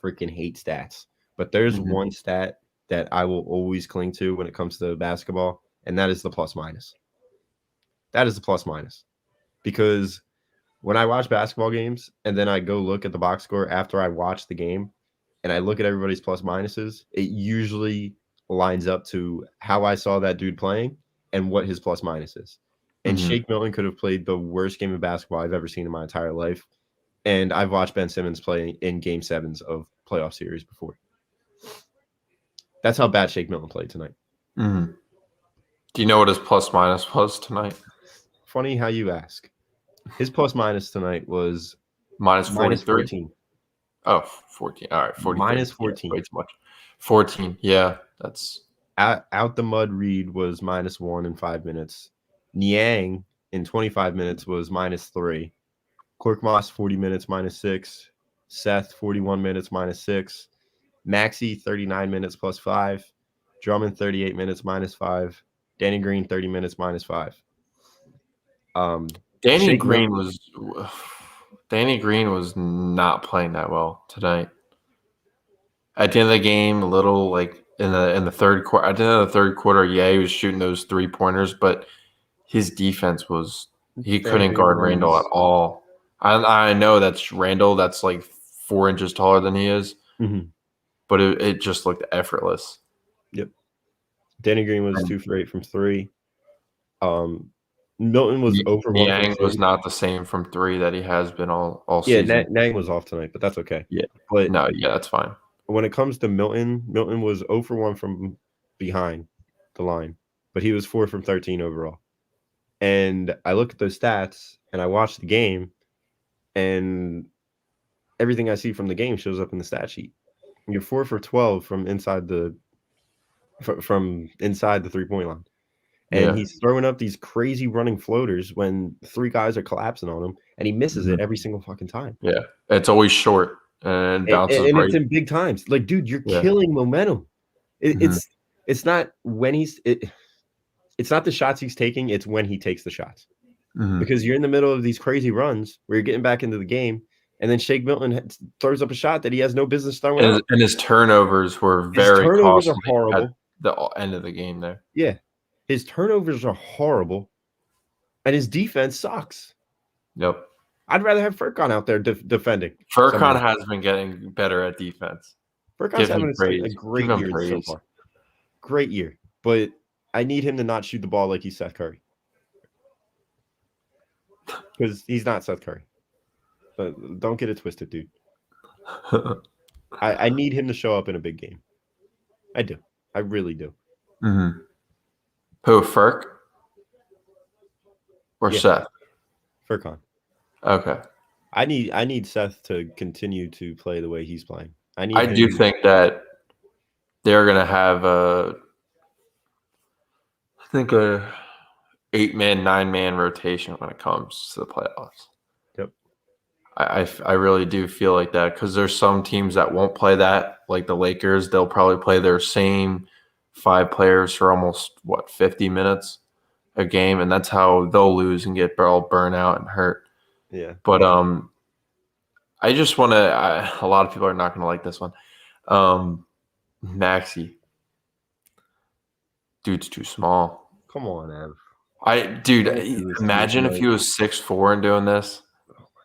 freaking hate stats. But there's one stat that I will always cling to when it comes to basketball, and that is the plus minus. That is the plus minus. Because when I watch basketball games and then I go look at the box score after I watch the game and I look at everybody's plus minuses, it usually lines up to how I saw that dude playing and what his plus minus is. And Shake Milton could have played the worst game of basketball I've ever seen in my entire life. And I've watched Ben Simmons play in game 7s of playoff series before. That's how bad Shake Milton played tonight. Do you know what his plus minus was tonight? Funny how you ask. His plus minus tonight was minus 14. Oh, 14. All right, 14. Minus 14. Way too much. 14. Yeah, that's out the mud. Reed was -1 in 5 minutes. Niang in 25 minutes was -3. Korkmaz 40 minutes -6. Seth, 41 minutes -6. Maxey, 39 minutes +5. Drummond, 38 minutes -5. Danny Green, 30 minutes -5. Danny Shake Green Milton- was not playing that well tonight. At the end of the game, a little like in the third quarter. At the end of the third quarter, yeah, he was shooting those 3-pointers, but his defense was he couldn't guard Randall at all. I know that's Randall. That's like 4 inches taller than he is, but it just looked effortless. Yep. Danny Green was 2 for 8 from 3. Milton was 0 for 1 Niang from 3. was not the same from 3 that he has been all Yeah, season. Niang was off tonight, but that's okay. Yeah, but no, yeah, that's fine. When it comes to Milton was 0 for 1 from behind the line, but he was 4 from 13 overall. And I look at those stats and I watch the game, and everything I see from the game shows up in the stat sheet. You're 4 for 12 from inside the 3-point line. And he's throwing up these crazy running floaters when 3 guys are collapsing on him, and he misses it every single fucking time. Yeah, it's always short and bounces and right. It's in big times. Like, dude, you're killing momentum. It's not when it's not the shots he's taking, it's when he takes the shots. Because you're in the middle of these crazy runs where you're getting back into the game, and then Shake Milton throws up a shot that he has no business throwing up. And his turnovers were very turnovers costly are horrible at the end of the game there. Yeah. His turnovers are horrible, and his defense sucks. Yep. I'd rather have Furkan out there defending. Furkan has been getting better at defense. Furkan's having a great year so far. Great year. But I need him to not shoot the ball like he's Seth Curry. Because he's not Seth Curry. But don't get it twisted, dude. I need him to show up in a big game. I do. I really do. Who, Furk? Or Seth? Furkan. Okay. I need Seth to continue to play the way he's playing. I do think that they're gonna have a 8-man, 9-man rotation when it comes to the playoffs. Yep. I really do feel like that, because there's some teams that won't play that, like the Lakers. They'll probably play their same 5 players for almost 50 minutes a game, and that's how they'll lose and get all burnt out and hurt. Yeah. But I just want to. A lot of people are not going to like this one. Maxey, dude's too small. Come on, Ev. Imagine if he was 6'4" and doing this. Oh my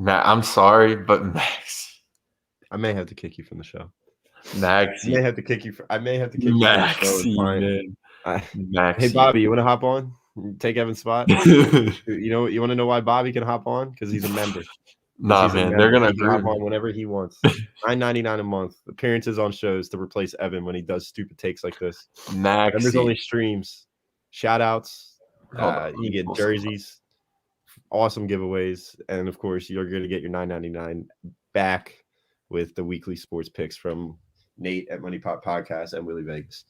God. I'm sorry, but Maxey. I may have to kick you from the show. Maxey. I may have to kick you. Maxey, man. Maxey. Hey, Bobby, you want to hop on? Take Evan's spot. You want to know why Bobby can hop on? Because he's a member. Nah, man, they're gonna hop on whenever he wants. $9.99 a month. Appearances on shows to replace Evan when he does stupid takes like this. Maxey. Members only streams. Shout outs. You get jerseys. Awesome giveaways, and of course, you're going to get your $9.99 back with the weekly sports picks from Nate at Money Pot Podcast and Willie Vegas.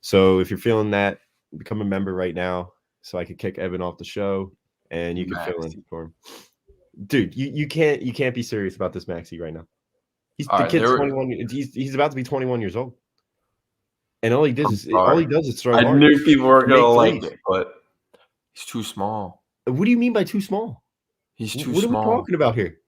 So if you're feeling that, become a member right now so I could kick Evan off the show and you can fill in for him. Dude, you can't be serious about this Maxey right now. Kid's 21. He's about to be 21 years old. And all he does is throw. I knew people were going to like it, but he's too small. What do you mean by too small? He's too small. What are we talking about here?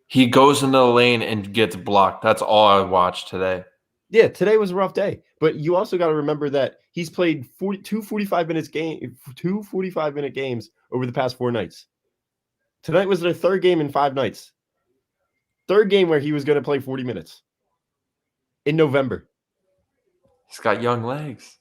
He goes into the lane and gets blocked. That's all I watched today. Yeah, today was a rough day. But you also got to remember that he's played 2 45-minute games over the past 4 nights. Tonight was their 3rd game in 5 nights. 3rd game where he was going to play 40 minutes in November. He's got young legs.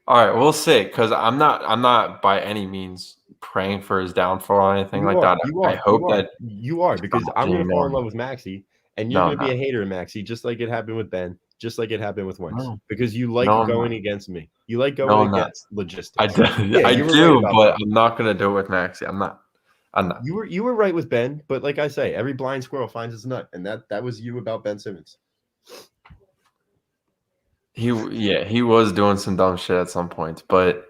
All right, we'll see. Because I'm not by any means praying for his downfall or anything like that. I hope that you are, because I'm going to fall in love with Maxey, and you're going to be a hater of Maxey, just like it happened with Ben, just like it happened with Wentz, because you like going against me. You like going against logistics. I do, but I'm not going to do it with Maxey. I'm not. You were right with Ben, but like I say, every blind squirrel finds its nut, and that was you about Ben Simmons. He was doing some dumb shit at some points, but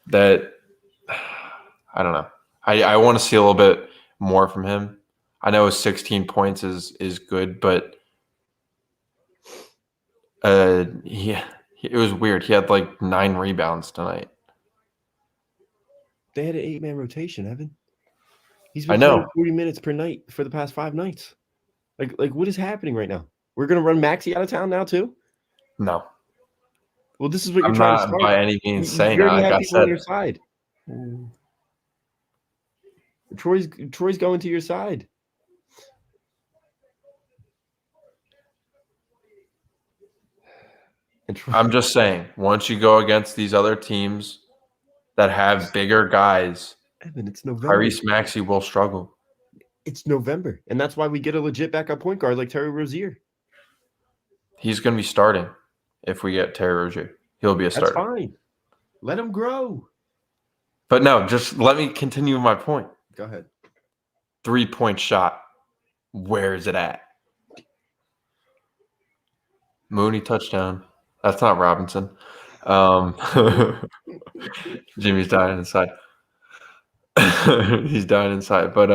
that I don't know. I want to see a little bit more from him. I know his 16 points is good, but it was weird. He had like 9 rebounds tonight. They had an 8-man rotation, Evan. He's I been know. playing 40 minutes per night for the past 5 nights. Like what is happening right now? We're gonna run Maxey out of town now too? No. Well, this is what you're I'm trying not to start. by any means saying You that. already Like have I people on said, your side. Troy's going to your side. And I'm just saying, once you go against these other teams that have bigger guys, Evan, it's November. Tyrese Maxey will struggle. It's November, and that's why we get a legit backup point guard like Terry Rozier. He's going to be starting if we get Terry Rozier. He'll be a starter. That's fine. Let him grow. But no, just let me continue my point. Go ahead. 3-point shot. Where is it at? Mooney touchdown. That's not Robinson. Jimmy's dying inside. He's dying inside. But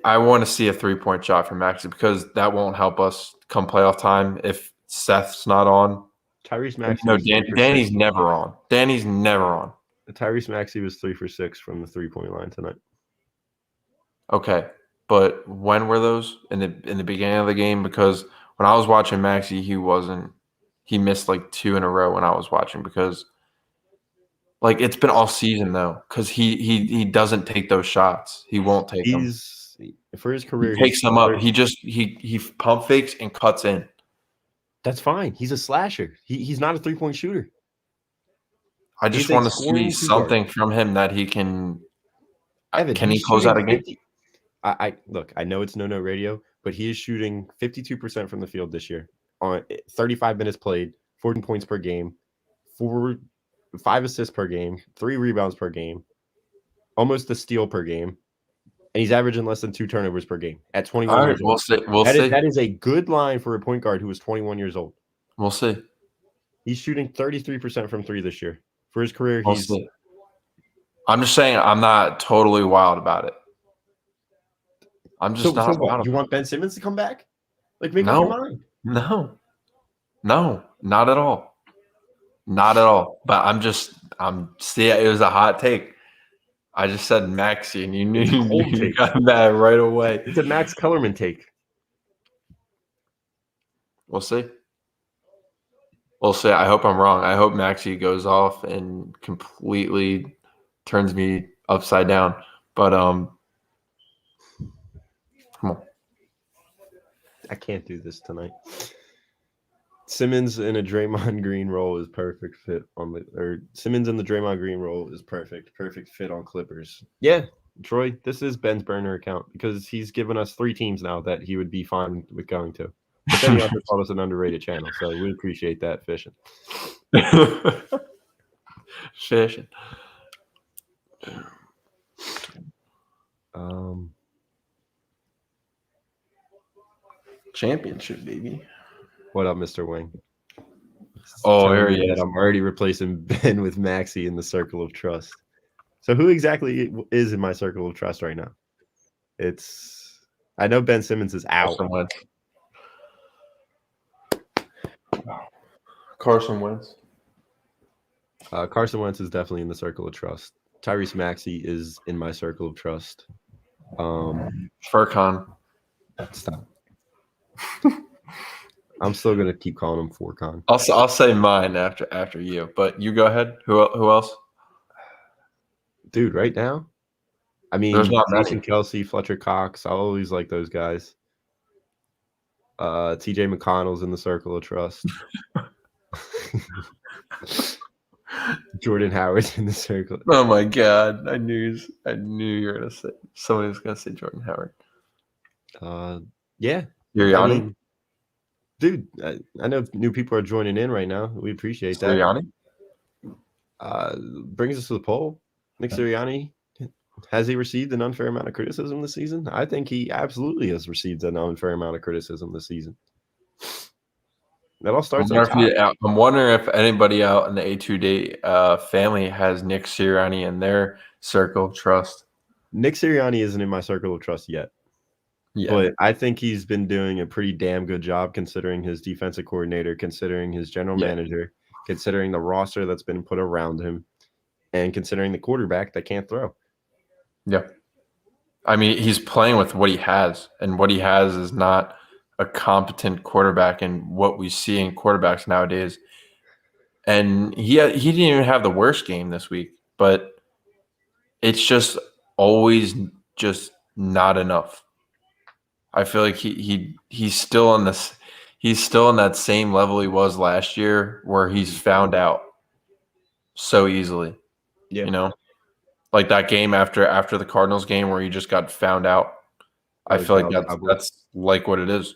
I want to see a 3-point shot from Maxey because that won't help us come playoff time if Seth's not on. Tyrese Maxey. No, Danny's never on. Danny's never on. Tyrese Maxey was 3 for 6 from the 3-point line tonight. Okay, but when were those in the beginning of the game? Because when I was watching Maxey, he missed like 2 in a row when I was watching because like it's been all season though because he doesn't take those shots. He won't take them. For his career, He takes them up. He pump fakes and cuts in. That's fine. He's a slasher. He's not a 3-point shooter. I just want to see something from him that he can. Evan, can he close out a game? Look. I know it's no radio, but he is shooting 52% from the field this year on 35 minutes played, 14 points per game, 5 assists per game, 3 rebounds per game, almost a steal per game, and he's averaging less than 2 turnovers per game at 21 years old. We'll see. That is a good line for a point guard who is 21 years old. We'll see. He's shooting 33% from 3 this year. For his career, I'm just saying I'm not totally wild about it. I'm just not wild. You want Ben Simmons to come back? Like, make up your mind. No, not at all. Not at all. But see, it was a hot take. I just said Maxey, and you got that right away. It's a Max Kellerman take. We'll see. We'll see. I hope I'm wrong. I hope Maxey goes off and completely turns me upside down. But come on. I can't do this tonight. Simmons in a Draymond Green role is perfect fit Simmons in the Draymond Green role is perfect fit on Clippers. Yeah, Troy, this is Ben's burner account because he's given us 3 teams now that he would be fine with going to. But then he also called us an underrated channel, so we appreciate that fishing. Fishing. Championship, baby. What up, Mr. Wing? Oh, here he is. I'm already replacing Ben with Maxey in the circle of trust. So who exactly is in my circle of trust right now? I know Ben Simmons is out. Carson Wentz. Carson Wentz is definitely in the circle of trust. Tyrese Maxey is in my circle of trust. Furkan. Stop. I'm still gonna keep calling him Furkan. I'll say mine after you, but you go ahead. Who else? Dude, right now, I mean, Jason Kelsey, Fletcher Cox. I always like those guys. TJ McConnell's in the circle of trust. Jordan Howard's in the circle. Oh my God! I knew you were gonna say somebody was gonna say Jordan Howard. Yeah, Siriani. Dude, I know new people are joining in right now. We appreciate that. Siriani brings us to the poll. Nick Siriani, has he received an unfair amount of criticism this season? I think he absolutely has received an unfair amount of criticism this season. That all starts. I'm wondering if anybody out in the A2D family has Nick Siriani in their circle of trust. Nick Sirianni isn't in my circle of trust yet. Yeah. But I think he's been doing a pretty damn good job considering his defensive coordinator, considering his general manager, considering the roster that's been put around him, and considering the quarterback that can't throw. Yeah. I mean, he's playing with what he has, and what he has is not a competent quarterback in what we see in quarterbacks nowadays. And he didn't even have the worst game this week, but it's just always just not enough. I feel like he's still on this. He's still on that same level he was last year, where he's found out so easily. Yeah. You know, like that game after the Cardinals game where he just got found out. I feel like that's like what it is.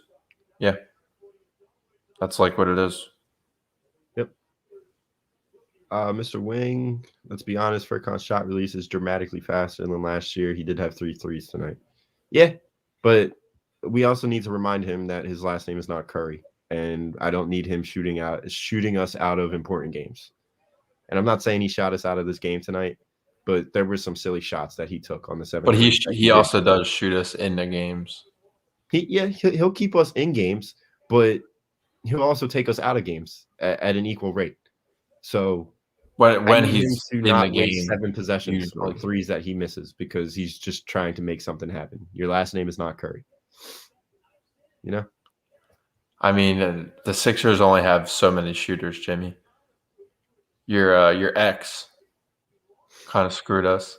Yeah, that's like what it is. Yep. Mr. Wing, let's be honest, Furkan's shot release is dramatically faster than last year. He did have 3 threes tonight. Yeah, but we also need to remind him that his last name is not Curry, and I don't need him shooting us out of important games. And I'm not saying he shot us out of this game tonight, but there were some silly shots that he took on the 7th. But he also does shoot us in the games. He'll keep us in games, but he'll also take us out of games at an equal rate. So when he's in the game, 7 possessions on threes that he misses because he's just trying to make something happen. Your last name is not Curry. You know? I mean, the Sixers only have so many shooters, Jimmy. Your ex kind of screwed us,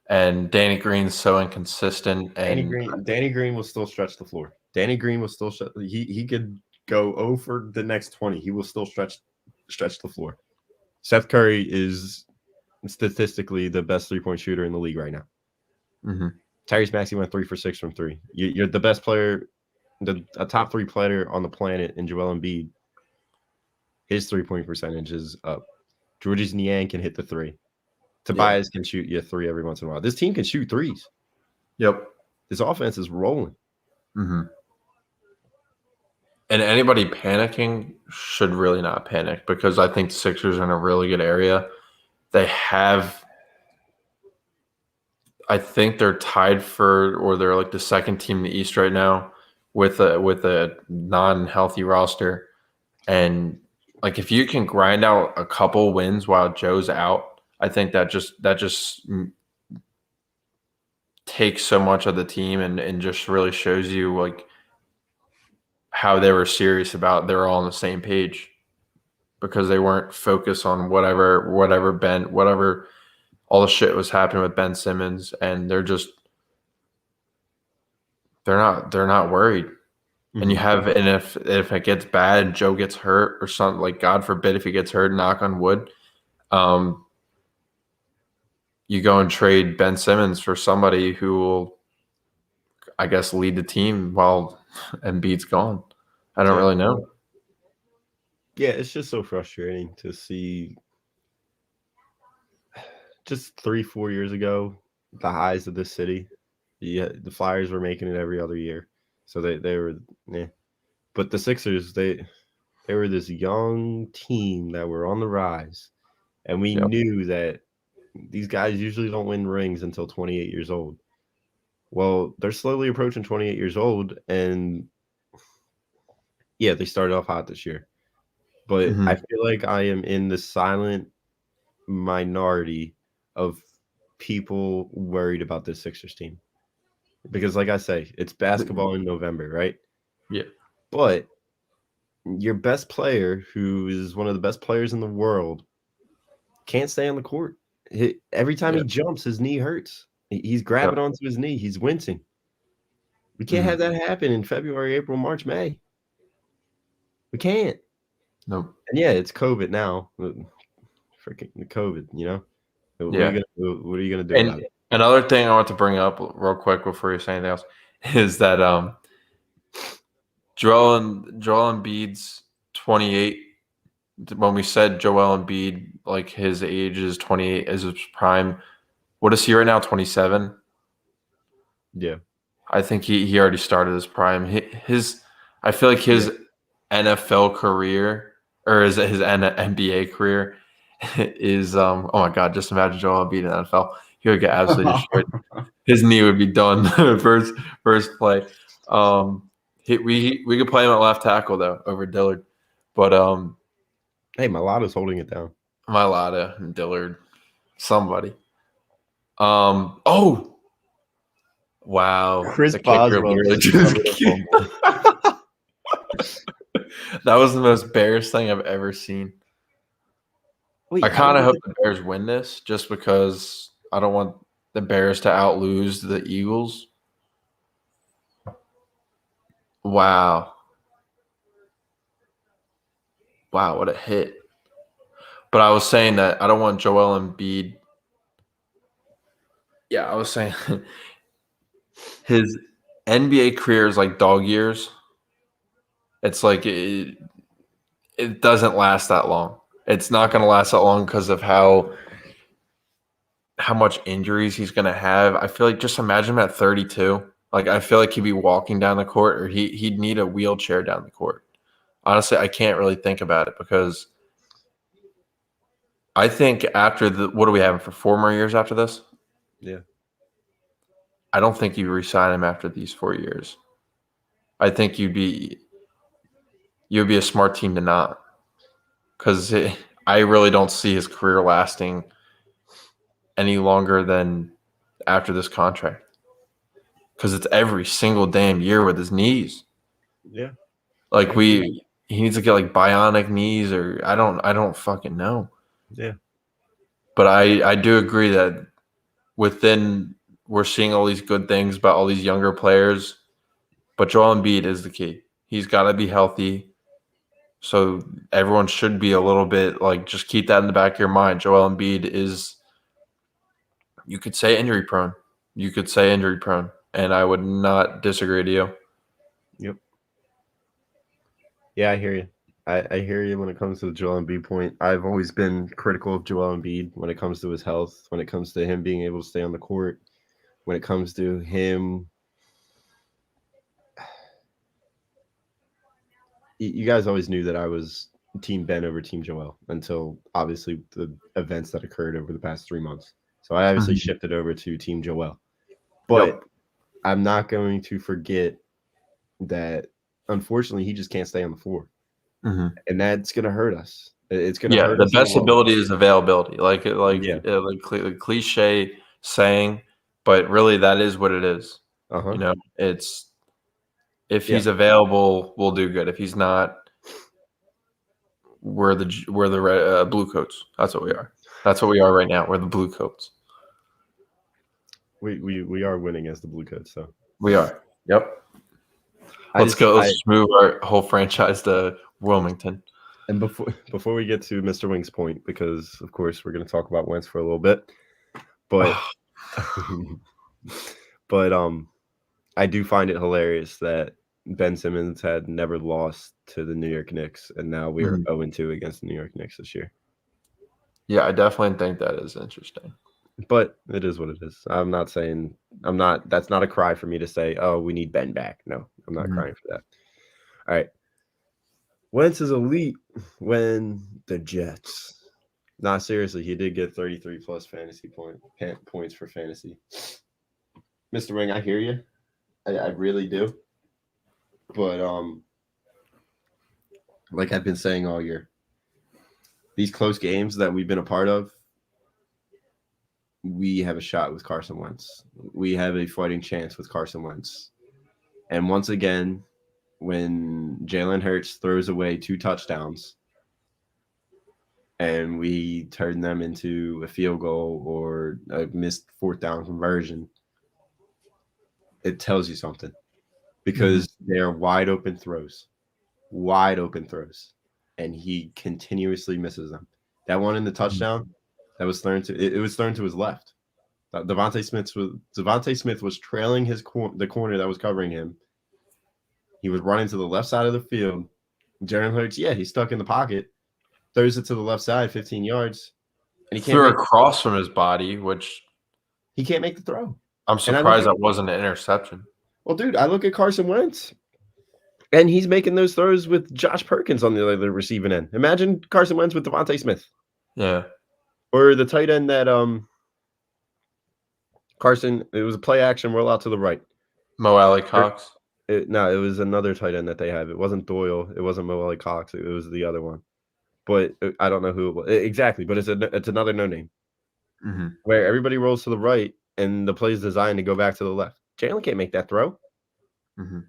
and Danny Green's so inconsistent. And Danny Green will still stretch the floor. Danny Green will still he could go 0 for the next 20. He will still stretch the floor. Seth Curry is statistically the best 3-point shooter in the league right now. Mm-hmm. Tyrese Maxey went 3 for 6 from 3. You're the best player, a top 3 player on the planet in Joel Embiid. His 3-point percentage is up. Georges Niang can hit the 3. Tobias can shoot you a 3 every once in a while. This team can shoot 3s. Yep. This offense is rolling. Mm-hmm. And anybody panicking should really not panic, because I think the Sixers are in a really good area. I think they're tied for, or they're like the second team in the East right now with a non-healthy roster. And like, if you can grind out a couple wins while Joe's out, I think that just takes so much of the team and just really shows you like how they were serious about they're all on the same page, because they weren't focused on whatever all the shit was happening with Ben Simmons, and they're not worried. Mm-hmm. And if it gets bad and Joe gets hurt or something, like God forbid if he gets hurt, knock on wood, you go and trade Ben Simmons for somebody who will, I guess, lead the team while Embiid's gone. I don't really know. Yeah, it's just so frustrating to see. Just 3-4 years ago, the highs of this city, the Flyers were making it every other year, so they were, but the Sixers they were this young team that were on the rise, and we knew that these guys usually don't win rings until 28 years old. Well, they're slowly approaching 28 years old, and they started off hot this year, but I feel like I am in the silent minority of people worried about this Sixers team, because like I say, it's basketball in November, right? Yeah. But your best player, who is one of the best players in the world, can't stay on the court. Every time he jumps, his knee hurts. He's grabbing onto his knee. He's wincing. We can't have that happen in February, April, March, May. We can't. Nope. And it's COVID now. Freaking COVID, What are you gonna do about it? Another thing I want to bring up real quick before you say anything else is that Joel Embiid's 28. When we said Joel Embiid, like his age is 28 as his prime, what is he right now? 27. Yeah, I think he already started his prime. I feel like his NFL career, or his NBA career, is oh my God, just imagine Joel Embiid in the NFL. He would get absolutely destroyed. His knee would be done first play. We could play him at left tackle though over Dillard, but Hey, Malata's holding it down. Mailata and Dillard, somebody. Oh, wow! Chris The kicker Boswell literally just just- That was the most Bears thing I've ever seen. Wait, I how kind of did hope the Bears win this, just because I don't want the Bears to outlose the Eagles. Wow, what a hit! But I was saying that I don't want Joel Embiid. Yeah, I was saying his NBA career is like dog years. It's like it doesn't last that long. It's not going to last that long because of how much injuries he's going to have. I feel like just imagine him at 32. Like I feel like he'd be walking down the court, or he'd need a wheelchair down the court. Honestly, I can't really think about it because I think after what do we have for 4 more years after this? Yeah. I don't think you resign him after these 4 years. I think you'd be a smart team to not, because I really don't see his career lasting any longer than after this contract, because it's every single damn year with his knees. Yeah. Like he needs to get like bionic knees, or I don't fucking know. Yeah. But I do agree that we're seeing all these good things about all these younger players, but Joel Embiid is the key. He's got to be healthy. So everyone should be a little bit like, just keep that in the back of your mind. Joel Embiid is, you could say injury prone. And I would not disagree to you. Yep. Yeah, I hear you. I hear you when it comes to the Joel Embiid point. I've always been critical of Joel Embiid when it comes to his health, when it comes to him being able to stay on the court, when it comes to him. You guys always knew that I was Team Ben over Team Joel until obviously the events that occurred over the past 3 months. So I obviously shifted over to Team Joel. But I'm not going to forget that, unfortunately, he just can't stay on the floor. And that's going to hurt us. It's going to hurt us. The best ability is availability. Like cliche saying, but really that is what it is. You know, it's if he's available, we'll do good. If he's not, we're the blue coats. That's what we are. That's what we are right now. We're the blue coats. We are winning as the blue coats, so we are. Yep. Let's go. Let's move our whole franchise to Wilmington. And before we get to Mr. Wing's point, because of course we're going to talk about Wentz for a little bit, but I do find it hilarious that Ben Simmons had never lost to the New York Knicks, and now we're 0-2 against the New York Knicks this year. Yeah, I definitely think that is interesting. But it is what it is. That's not a cry for me to say, oh, we need Ben back. No, I'm not crying for that. All right. Wentz is elite when the Jets. Nah, seriously, he did get 33 plus fantasy points for fantasy. Mr. Wing, I hear you. I really do. But like I've been saying all year, these close games that we've been a part of, we have a shot with Carson Wentz. We have a fighting chance with Carson Wentz. And once again, when Jalen Hurts throws away 2 touchdowns and we turn them into a field goal or a missed 4th down conversion, it tells you something, because they are wide open throws, and he continuously misses them. That one in the touchdown, that was thrown to it was thrown to his left. Devontae Smith was trailing the corner that was covering him. He was running to the left side of the field. Jalen Hurts, he's stuck in the pocket, throws it to the left side, 15 yards, and he threw across from his body, which he can't make the throw. I'm surprised that wasn't an interception. Well, dude, I look at Carson Wentz, and he's making those throws with Josh Perkins on the other receiving end. Imagine Carson Wentz with Devontae Smith. Yeah. Or the tight end that Carson, it was a play action roll out to the right. Mo Alley Cox. No, it was another tight end that they have. It wasn't Doyle. It wasn't Mo Cox. It was the other one. But I don't know who it was. Exactly, but it's another no name. Mm-hmm. Where everybody rolls to the right and the play is designed to go back to the left. Jalen can't make that throw. Mm-hmm.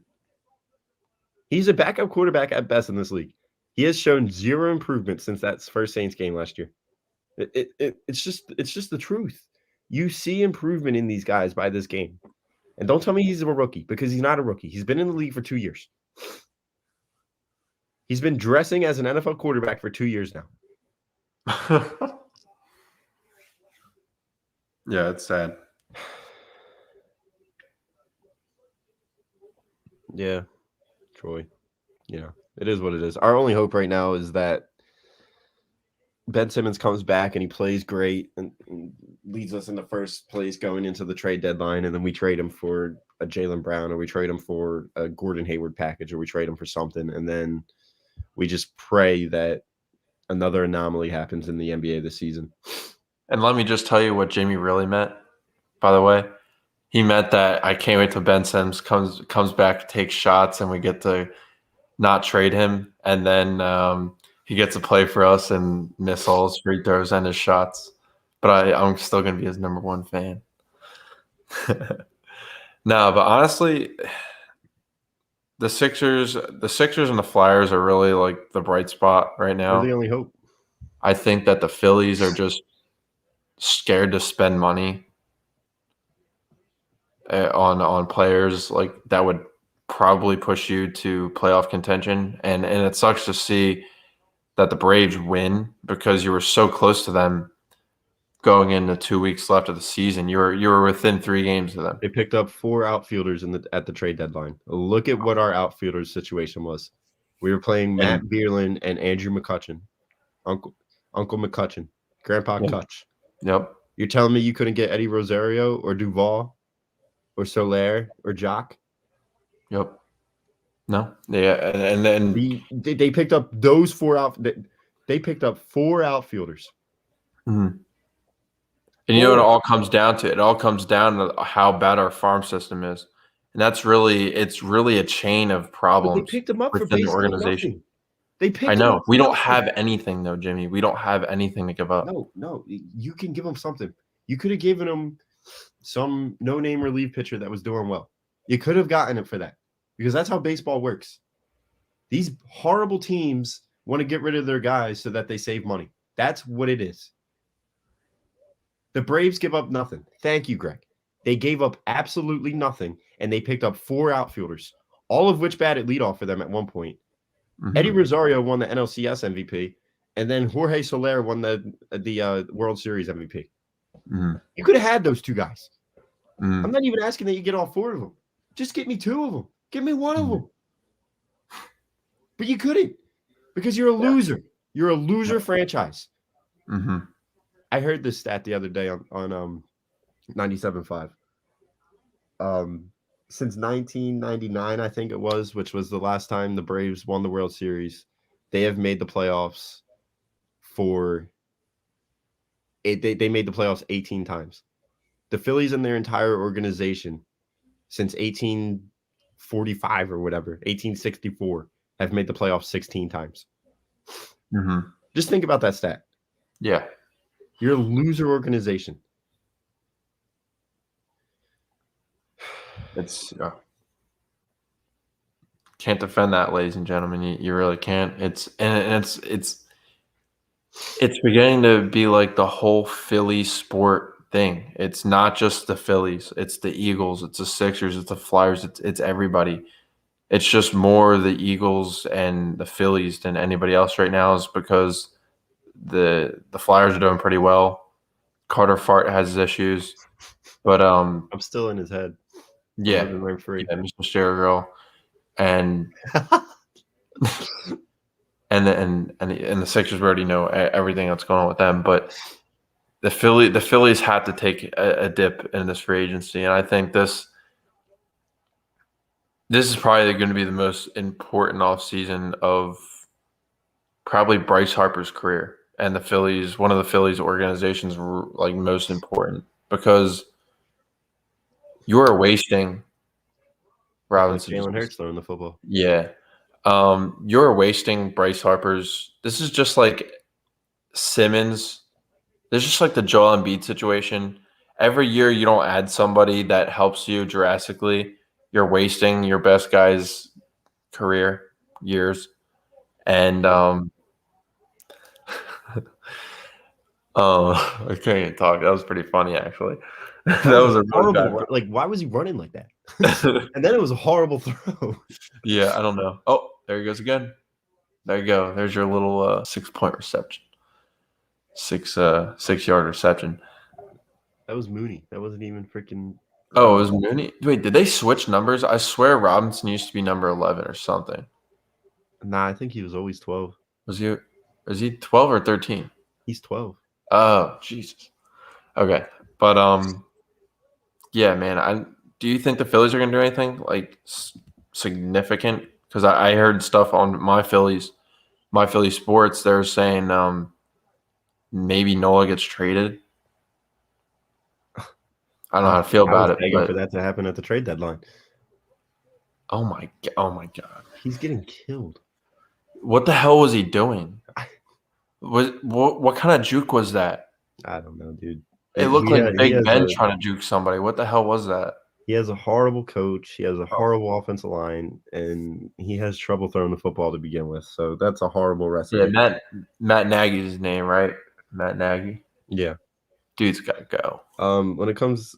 He's a backup quarterback at best in this league. He has shown zero improvement since that first Saints game last year. It's just the truth. You see improvement in these guys by this game. And don't tell me he's a rookie, because he's not a rookie. He's been in the league for 2 years. He's been dressing as an NFL quarterback for 2 years now. Yeah, it's sad. Yeah, Troy. Yeah, it is what it is. Our only hope right now is that Ben Simmons comes back and he plays great and leads us in the first place going into the trade deadline, and then we trade him for a Jaylen Brown, or we trade him for a Gordon Hayward package, or we trade him for something, and then we just pray that another anomaly happens in the NBA this season. And let me just tell you what Jamie really meant, by the way. He meant that I can't wait till Ben Simmons comes back, takes shots, and we get to not trade him. And then he gets to play for us and miss all his free throws and his shots. But I'm still going to be his number one fan. No, but honestly, the Sixers and the Flyers are really like the bright spot right now. They're the only hope. I think that the Phillies are just scared to spend money on players like that would probably push you to playoff contention, and it sucks to see that the Braves win because you were so close to them going into 2 weeks left of the season. You were within 3 games of them. They picked up 4 outfielders at the trade deadline. Look at what our outfielders situation was. We were playing Matt Bierlin and Andrew McCutchen, Uncle McCutchen, Grandpa Cutch. Yep. You're telling me you couldn't get Eddie Rosario or Duvall or Soler or Jock? Yep. No. Yeah, and then they picked up those 4 they picked up 4 outfielders. Mm-hmm. And you know what it all comes down to? It all comes down to how bad our farm system is. And it's really a chain of problems. But they picked them up within for the organization. Nothing. They picked I know. We don't nothing. have anything though, Jimmy. We don't have anything to give up. No. You can give them something. You could have given them some no-name relief pitcher that was doing well. You could have gotten it for that, because that's how baseball works. These horrible teams want to get rid of their guys so that they save money. That's what it is. The Braves give up nothing. Thank you, Greg. They gave up absolutely nothing, and they picked up 4 outfielders, all of which batted leadoff for them at one point. Mm-hmm. Eddie Rosario won the NLCS MVP, and then Jorge Soler won the World Series MVP. Mm-hmm. You could have had those 2 guys. Mm-hmm. I'm not even asking that you get all 4 of them. Just get me 2 of them. Give me 1 of them. But you couldn't, because you're a loser. You're a loser franchise. Mm-hmm. I heard this stat the other day on 97.5. Since 1999, I think it was, which was the last time the Braves won the World Series, they have made the playoffs they made the playoffs 18 times. The Phillies and their entire organization since 1845 or whatever, 1864, have made the playoffs 16 times. Mm-hmm. Just think about that stat. Yeah. You're a loser organization. It's can't defend that, ladies and gentlemen. You really can't. It's beginning to be like the whole Philly sport thing. It's not just the Phillies. It's the Eagles. It's the Sixers. It's the Flyers. It's everybody. It's just more the Eagles and the Phillies than anybody else right now, is because the Flyers are doing pretty well. Carter Fart has his issues, but I'm still in his head. Yeah, Mr. Stereo Girl, and the Sixers, we already know everything that's going on with them. But the Phillies have to take a dip in this free agency, and I think this is probably going to be the most important offseason of probably Bryce Harper's career, and the Phillies, one of the Phillies organizations, like most important, because You're wasting Robinson. Jalen Hurts throwing the football. Yeah. You're wasting Bryce Harper's. This is just like Simmons. This is just like the Joel Embiid situation. Every year you don't add somebody that helps you drastically. You're wasting your best guy's career years. And I can't even talk. That was pretty funny, actually. That was a horrible. Like, why was he running like that? And then it was a horrible throw. Yeah, I don't know. Oh, there he goes again. There you go. There's your little 6-point reception. 6-yard reception. That was Mooney. That wasn't even freaking. Oh, it was Mooney. Wait, did they switch numbers? I swear Robinson used to be number 11 or something. Nah, I think he was always 12. Was he 12 or 13? He's 12. Oh, Jesus. Okay. But yeah, man, do you think the Phillies are going to do anything like significant? Because I heard stuff on my Philly sports. They're saying maybe Nola gets traded. I don't know how to feel about it. Begging for that to happen at the trade deadline. Oh my God. He's getting killed. What the hell was he doing? What kind of juke was that? I don't know, dude. It looked like Big Ben trying to juke somebody. What the hell was that? He has a horrible coach. He has a horrible offensive line, and he has trouble throwing the football to begin with. So that's a horrible recipe. Yeah, Matt Nagy's his name, right? Matt Nagy. Yeah, dude's got to go. When it comes,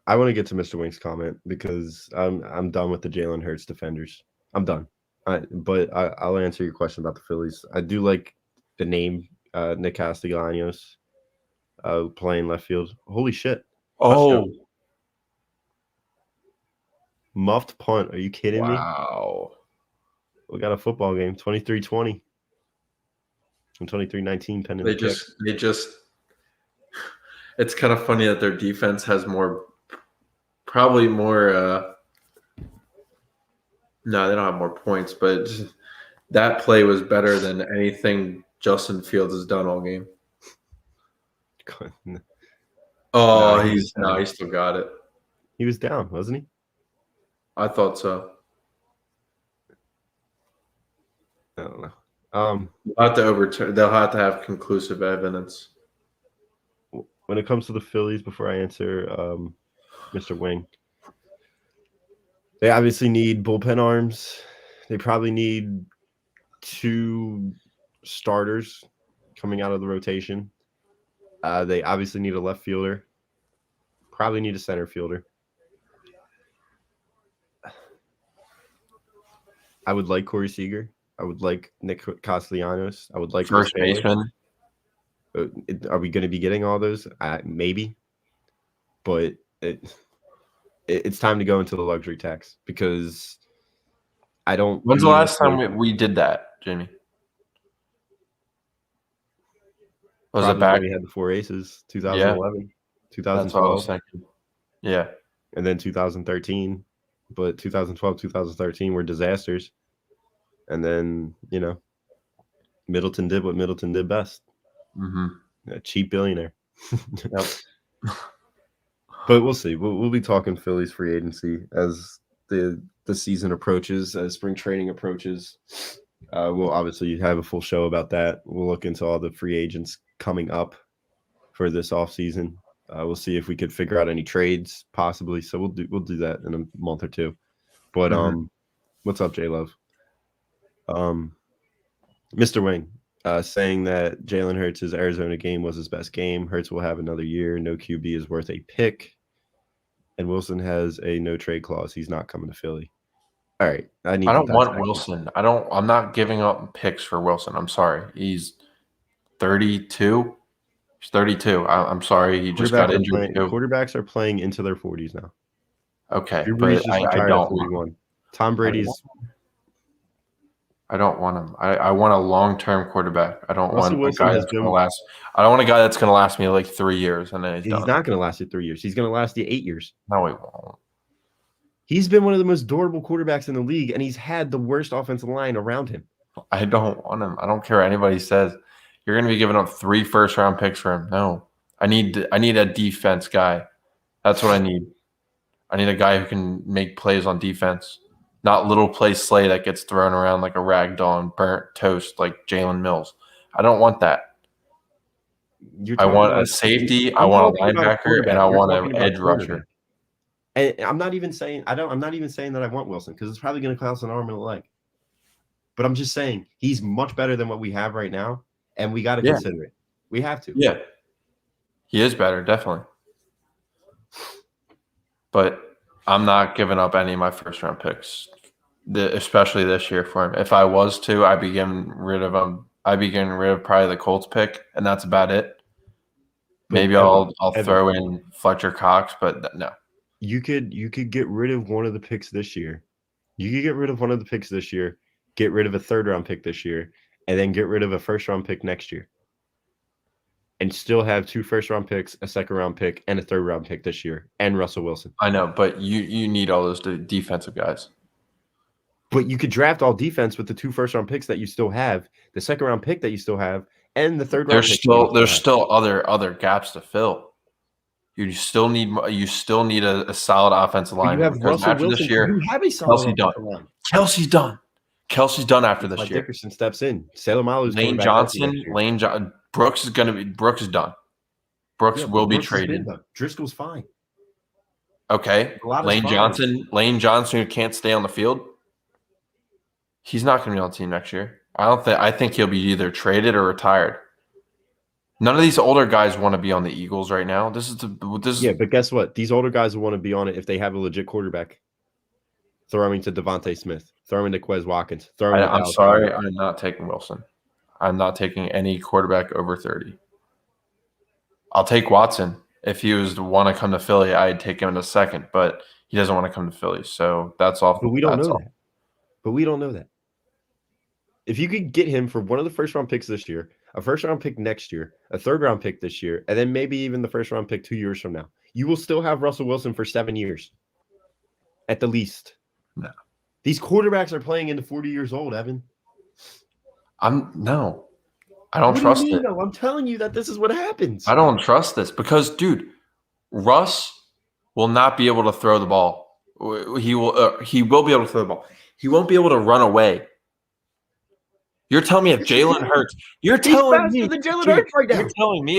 I want to get to Mr. Wink's comment because I'm done with the Jalen Hurts defenders. I'm done. But I'll answer your question about the Phillies. I do like the name Nick Castellanos playing left field. Holy shit! Oh. Muffed punt. Are you kidding me? Wow. We got a football game, 23-20. And 23-19 pending. They just it's kind of funny that their defense has probably more no, they don't have more points, but that play was better than anything Justin Fields has done all game. Oh, he still got it. He was down, wasn't he? I thought so. I don't know. They'll have to overturn. They'll have to have conclusive evidence. When it comes to the Phillies, before I answer Mr. Wing, they obviously need bullpen arms. They probably need 2 starters coming out of the rotation. They obviously need a left fielder. Probably need a center fielder. I would like Corey Seager. I would like Nick Castellanos. I would like first baseman. Are we going to be getting all those? Maybe, but it's time to go into the luxury tax because I don't. When's the last time we did that, Jimmy? Was it back? We had the 4 aces, 2011, 2012. That's what I was thinking. Yeah, and then 2013. But 2012, 2013 were disasters. And then, Middleton did what Middleton did best. A cheap billionaire. Yep. But we'll see. We'll be talking Phillies free agency as the season approaches, as spring training approaches. We'll obviously have a full show about that. We'll look into all the free agents coming up for this offseason. We'll see if we could figure out any trades possibly. So we'll do that in a month or two. But what's up, J Love? Mr. Wing saying that Jalen Hurts' Arizona game was his best game. Hurts will have another year. No QB is worth a pick. And Wilson has a no trade clause. He's not coming to Philly. All right. I don't want Wilson. I'm not giving up picks for Wilson. I'm sorry. He's 32. He's 32. I'm sorry. He just got injured. Quarterbacks are playing into their 40s now. Okay. But I don't want Tom Brady's. I don't want him. I want a long-term quarterback. I don't want a guy that's going to last. I don't want a guy that's going to last me like 3 years and then he's done. Not going to last you 3 years. He's going to last you 8 years. No, he won't. He's been one of the most durable quarterbacks in the league, and he's had the worst offensive line around him. I don't want him. I don't care what anybody says. You're going to be giving up 3 first-round picks for him. No. I need a defense guy. That's what I need. I need a guy who can make plays on defense, not little play Slay that gets thrown around like a rag doll and burnt toast like Jalen Mills. I don't want that. I want a safety, I want a linebacker, and I want an edge rusher. And I'm not even saying that I want Wilson because it's probably going to cost an arm and a leg. But I'm just saying he's much better than what we have right now, and we got to consider it. We have to. Yeah, he is better, definitely. But I'm not giving up any of my first-round picks, especially this year for him. If I was to, I'd be getting rid of him. I'd be getting rid of probably the Colts pick, and that's about it. Maybe I'll throw in Fletcher Cox, but no. You could get rid of one of the picks this year. You could get rid of one of the picks this year, get rid of a third-round pick this year, and then get rid of a first-round pick next year. And still have 2 first-round picks, a second-round pick, and a third-round pick this year, and Russell Wilson. I know, but you need all those defensive guys. But you could draft all defense with the 2 first-round picks that you still have, the second-round pick that you still have, and the third-round pick. There's still other gaps to fill. You still need a solid offensive line. You have Russell Wilson. This year, you have a solid line. Kelsey's done. Kelsey's done after this year. Dickerson steps in. Salamalu's Lane Johnson. Brooks is done. Brooks will be traded. Driscoll's fine. Okay. Lane Johnson who can't stay on the field. He's not going to be on the team next year. I think he'll be either traded or retired. None of these older guys want to be on the Eagles right now. But guess what? These older guys will want to be on it if they have a legit quarterback. Throw him to Devontae Smith. Throw him to Quez Watkins. I'm sorry. I'm not taking Wilson. I'm not taking any quarterback over 30. I'll take Watson. If he was to want to come to Philly, I'd take him in a second, but he doesn't want to come to Philly. So that's all. But we don't know that. If you could get him for one of the first-round picks this year, a first-round pick next year, a third-round pick this year, and then maybe even the first-round pick 2 years from now, you will still have Russell Wilson for 7 years at the least. No. These quarterbacks are playing into 40 years old, Evan. I don't trust it. No? I'm telling you that this is what happens. I don't trust this because, dude, Russ will not be able to throw the ball. He will be able to throw the ball. He won't be able to run away. You're telling me if Jalen Hurts, you're telling me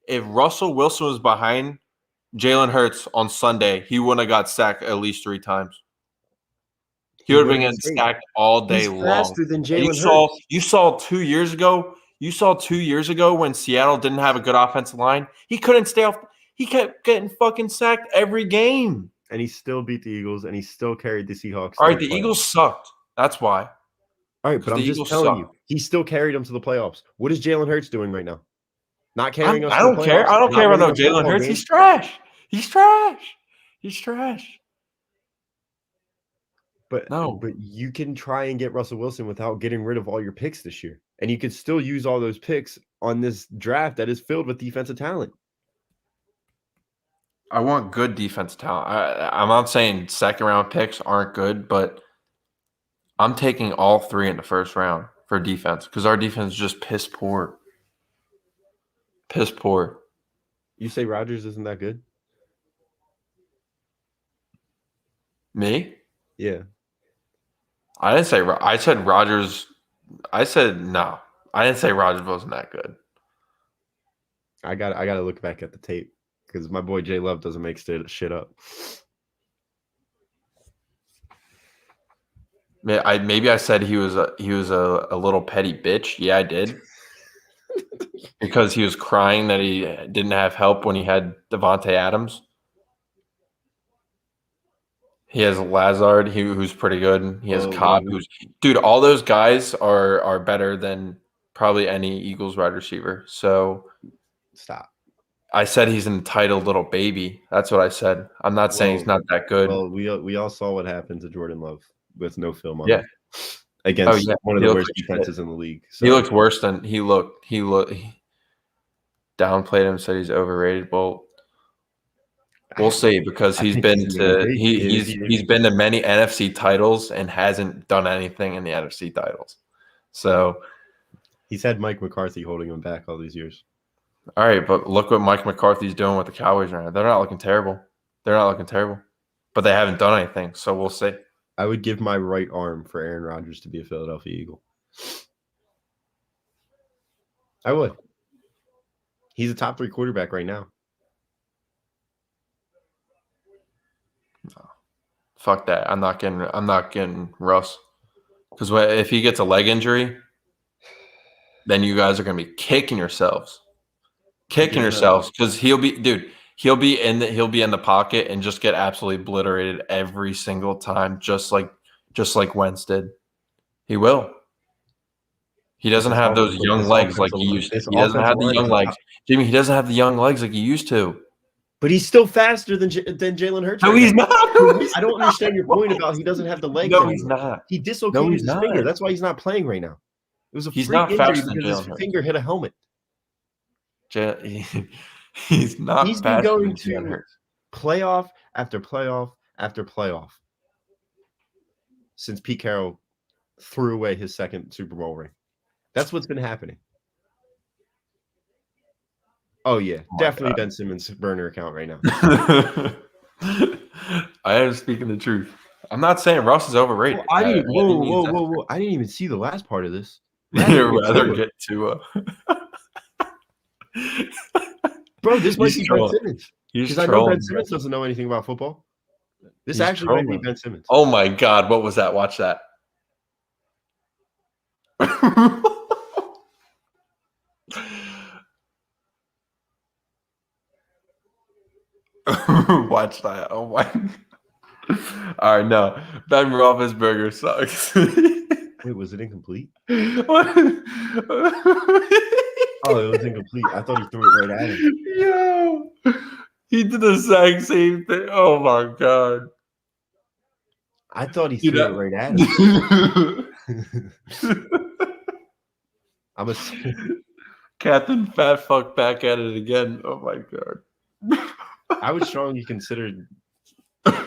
if Russell Wilson was behind Jalen Hurts on Sunday, he wouldn't have got sacked at least 3 times. He would have been getting sacked all day long. Faster than Jalen Hurts. You saw 2 years ago. You saw 2 years ago when Seattle didn't have a good offensive line. He couldn't stay off. He kept getting fucking sacked every game. And he still beat the Eagles, and he still carried the Seahawks. All right, the Eagles sucked. That's why. All right, but I'm just telling you, he still carried them to the playoffs. What is Jalen Hurts doing right now? Not carrying us. I don't care. I don't care about no Jalen Hurts. He's trash. He's trash. He's trash. But you can try and get Russell Wilson without getting rid of all your picks this year, and you could still use all those picks on this draft that is filled with defensive talent. I want good defensive talent. I'm not saying second-round picks aren't good, but I'm taking all 3 in the first round for defense because our defense is just piss poor. Piss poor. You say Rodgers isn't that good? Me? Yeah. I didn't say. I said Rodgers. I said no. I didn't say Rodgers wasn't that good. I got to look back at the tape because my boy J Love doesn't make shit up. Maybe I said he was a little petty bitch. Yeah, I did. Because he was crying that he didn't have help when he had Devontae Adams. He has Lazard, who's pretty good. He has Cobb, dude. All those guys are better than probably any Eagles wide receiver. So stop. I said he's an entitled little baby. That's what I said. I'm not saying he's not that good. Well, we all saw what happened to Jordan Love with no film on him against one of the worst defenses in the league. So. He looked worse than he looked. He downplayed him, said he's overrated. Well, we'll see because he's been to many NFC titles and hasn't done anything in the NFC titles. So he's had Mike McCarthy holding him back all these years. All right, but look what Mike McCarthy's doing with the Cowboys right now. They're not looking terrible. They're not looking terrible, but they haven't done anything. So we'll see. I would give my right arm for Aaron Rodgers to be a Philadelphia Eagle. I would. He's a top 3 quarterback right now. Fuck that. I'm not getting Russ. Because if he gets a leg injury, then you guys are gonna be kicking yourselves. Because he'll be in the pocket and just get absolutely obliterated every single time, just like Wentz did. He will. He doesn't have those young legs like he used to. He doesn't have the young legs. Jimmy, he doesn't have the young legs like he used to. But he's still faster than Jalen Hurts. No, he's not. I don't understand your point about he doesn't have the legs. No, he's not. He dislocated his finger. That's why he's not playing right now. It was a freak injury because his finger hit a helmet. He's not. He's been going to playoff after playoff after playoff since Pete Carroll threw away his second Super Bowl ring. That's what's been happening. Oh, yeah. Definitely Ben Simmons' burner account right now. I am speaking the truth. I'm not saying Russ is overrated. Whoa. I didn't even see the last part of this. You'd rather get to Bro, this might be Ben Simmons. Because I know Ben Simmons doesn't know anything about football. This actually might be Ben Simmons. Oh, my God. What was that? Watch that. Watch that. Oh my. All right, no. Ben Roethlisberger sucks. Wait, was it incomplete? What? Oh, it was incomplete. I thought he threw it right at him. Yo, he did the exact same thing. Oh my God. I thought he threw it right at him. I'm a Captain Fat Fuck back at it again. Oh my God. I would strongly consider. I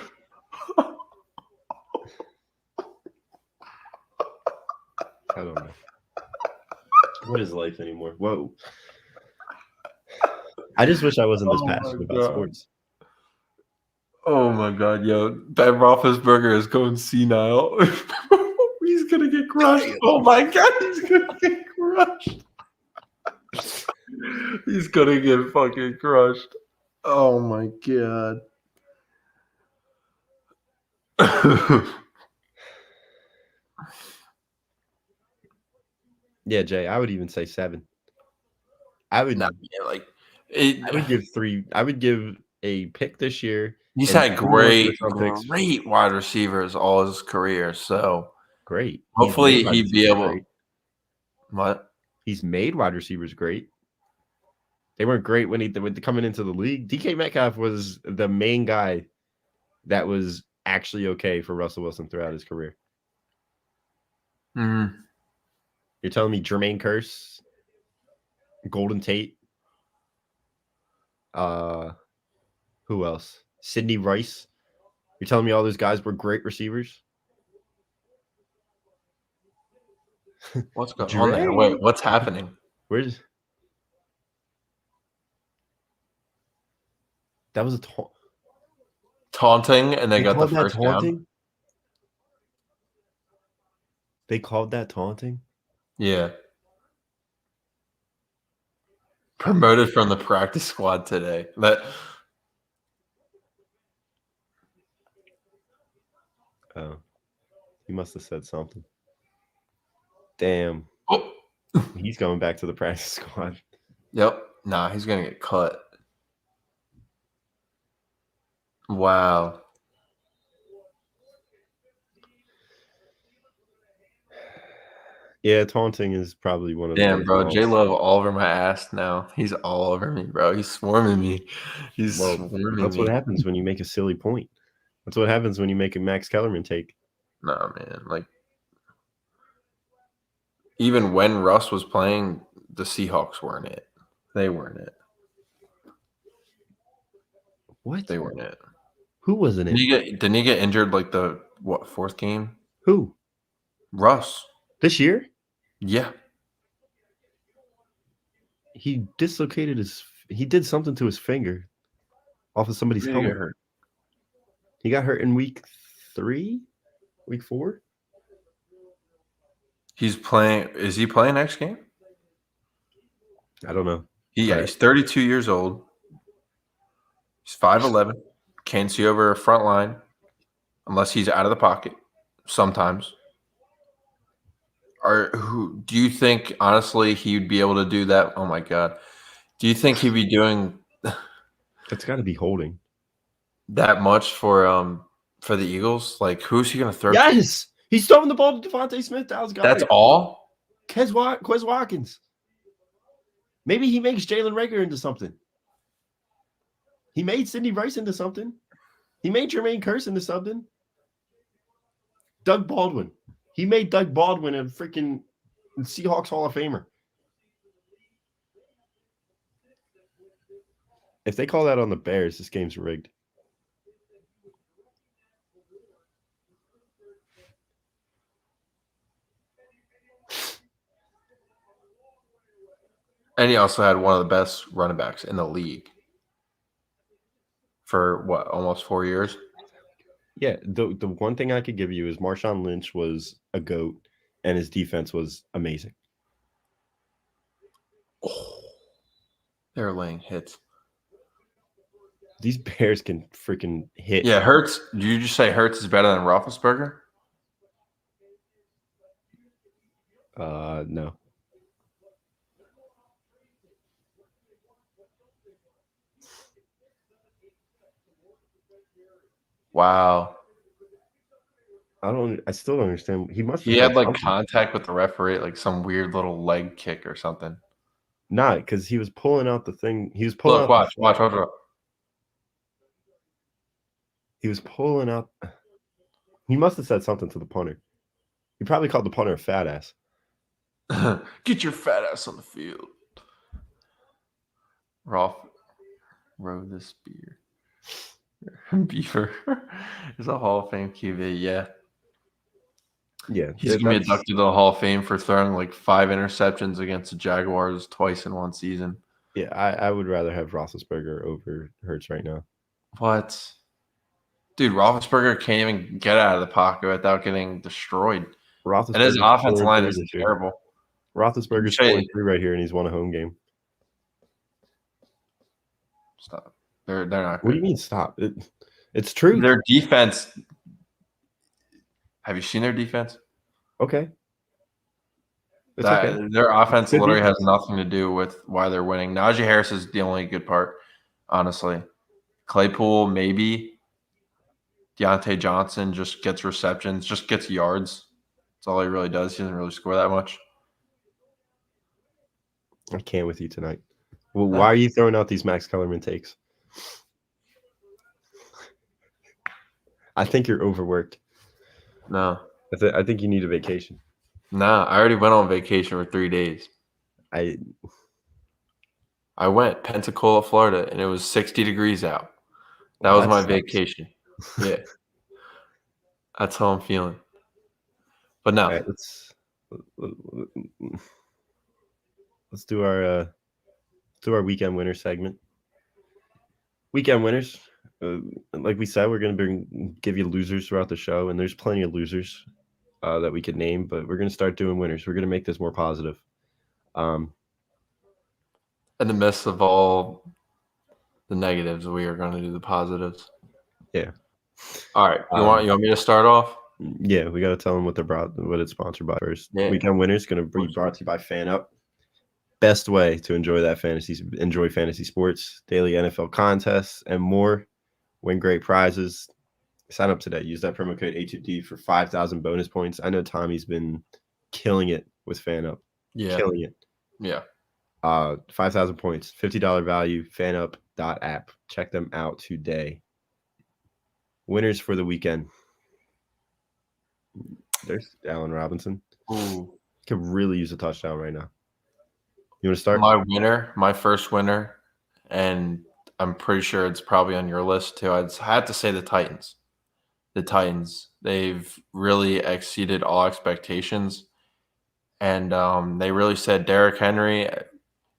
don't know. What is life anymore? Whoa. I just wish I wasn't this passionate about sports. Oh my God, yo. Ben Roethlisberger is going senile. He's going to get crushed. Oh my God, he's going to get crushed. He's going to get fucking crushed. Oh my God. Yeah, Jay, I would even say 7. I would give 3. I would give a pick this year. He's had great wide receivers all his career. So great. Hopefully he'd be able. Great. What? He's made wide receivers great. They weren't great when coming into the league. DK Metcalf was the main guy that was actually okay for Russell Wilson throughout his career. Mm-hmm. You're telling me Jermaine Kearse, Golden Tate, who else? Sidney Rice. You're telling me all those guys were great receivers? What's going on there? Wait, what's happening? That was a taunting, and they got the first down. They called that taunting? Yeah. Promoted from the practice squad today. Oh. He must have said something. Damn. Oh. He's going back to the practice squad. Yep. Nah, he's going to get cut. Wow. Yeah, taunting is probably one of Damn, bro. J-Love all over my ass now. He's all over me, bro. He's swarming me. That's what happens when you make a silly point. That's what happens when you make a Max Kellerman take. Nah, man. Like, even when Russ was playing, the Seahawks weren't it. They weren't it. What? They weren't it. Who wasn't it? Didn't he get injured like the fourth game? Who? Russ. This year? Yeah. He dislocated he did something to his finger off of somebody's helmet. He got hurt in week 4. He's playing. Is he playing next game? I don't know. He's 32 years old. He's 5'11". Can't see over a front line unless he's out of the pocket sometimes. Do you think, honestly, he would be able to do that? Oh, my God. Do you think he'd be doing That's got to be holding. that much for the Eagles? Like, who's he going to throw to? Yes! He's throwing the ball to Devontae Smith. Dallas Cowboys. That's all? Quez Watkins. Maybe he makes Jalen Reagor into something. He made Sidney Rice into something. He made Jermaine Kearse into something. Doug Baldwin. He made Doug Baldwin a freaking Seahawks Hall of Famer. If they call that on the Bears, this game's rigged. And he also had one of the best running backs in the league for, what, almost 4 years? Yeah, the one thing I could give you is Marshawn Lynch was a GOAT, and his defense was amazing. Oh, they're laying hits. These Bears can freaking hit. Yeah, Hurts. Did you just say Hurts is better than Roethlisberger? No. Wow. I still don't understand. He had like contact with the referee, like some weird little leg kick or something. Nah, because he was pulling out the thing. He was pulling out. Watch. He was pulling out. He must have said something to the punter. He probably called the punter a fat ass. Get your fat ass on the field. Rolf rode the spear. Beaver is a Hall of Fame QB, yeah. Yeah. He's going to be inducted to the Hall of Fame for throwing like 5 interceptions against the Jaguars twice in one season. Yeah, I would rather have Roethlisberger over Hurts right now. What? Dude, Roethlisberger can't even get out of the pocket without getting destroyed. And his offensive line is terrible. Roethlisberger's 4-3 right here, and he's won a home game. Stop. They're not good. What do you mean stop? It's true. Their defense. Have you seen their defense? Okay. Their offense literally has nothing to do with why they're winning. Najee Harris is the only good part, honestly. Claypool, maybe. Deontay Johnson just gets receptions, just gets yards. That's all he really does. He doesn't really score that much. I can't with you tonight. Well, why are you throwing out these Max Kellerman takes? I think you're overworked. No. I think you need a vacation. No, I already went on vacation for 3 days. I went Pensacola, Florida, and it was 60 degrees out. That was my vacation. Yeah. That's how I'm feeling. But no. Right, let's do our weekend winner segment. Weekend winners. Like we said, we're going to give you losers throughout the show, and there's plenty of losers that we could name, but we're going to start doing winners. We're going to make this more positive. In the midst of all the negatives, we are going to do the positives. Yeah. All right. You want me to start off? Yeah, we got to tell them what it's sponsored by first. Yeah. Weekend winners going to be brought to you by FanUp. Best way to enjoy fantasy sports, daily NFL contests, and more. Win great prizes. Sign up today. Use that promo code H2D for 5,000 bonus points. I know Tommy's been killing it with FanUp. Yeah. Killing it. Yeah. 5,000 points, $50 value, fanup.app. Check them out today. Winners for the weekend. There's Allen Robinson. Ooh. Could really use a touchdown right now. You want to start? My first winner, and I'm pretty sure it's probably on your list too. I had to say the Titans. The Titans, they've really exceeded all expectations. And they really said, Derrick Henry,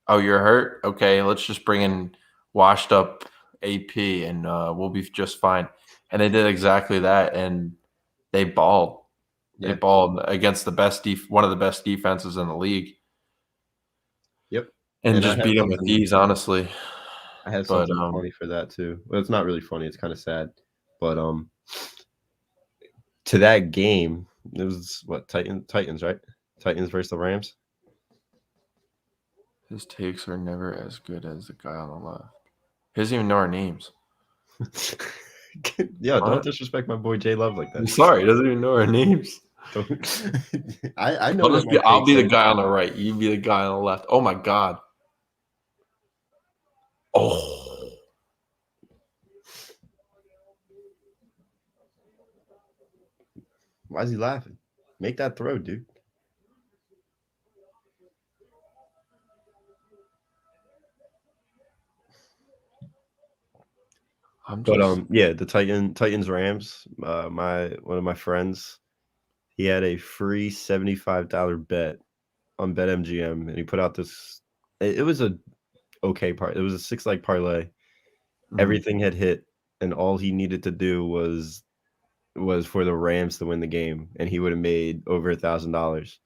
oh, you're hurt? Okay, let's just bring in washed up AP and we'll be just fine. And they did exactly that, and they balled. They Yeah. balled against the one of the best defenses in the league. Yep. And And just beat them with ease, honestly. I have But something funny for that too. Well, it's not really funny. It's kind of sad. But to that game, it was what Titans, right? Titans versus the Rams. his takes are never as good as the guy on the left. He doesn't even know our names. Yeah, don't What? disrespect my boy J Love like I'm that. sorry, he doesn't even know our names. I know that I'll be the guy on the right. You be the guy on the left. Oh my god. Oh. Why is he laughing? Make that throw, dude. Yeah, the Titans Rams. One of my friends, he had a free $75 bet on BetMGM, and he put out this. It was a okay part. It was a 6-leg parlay. Mhm. Everything had hit, and all he needed to do was for the Rams to win the game, and he would have made over $1,000.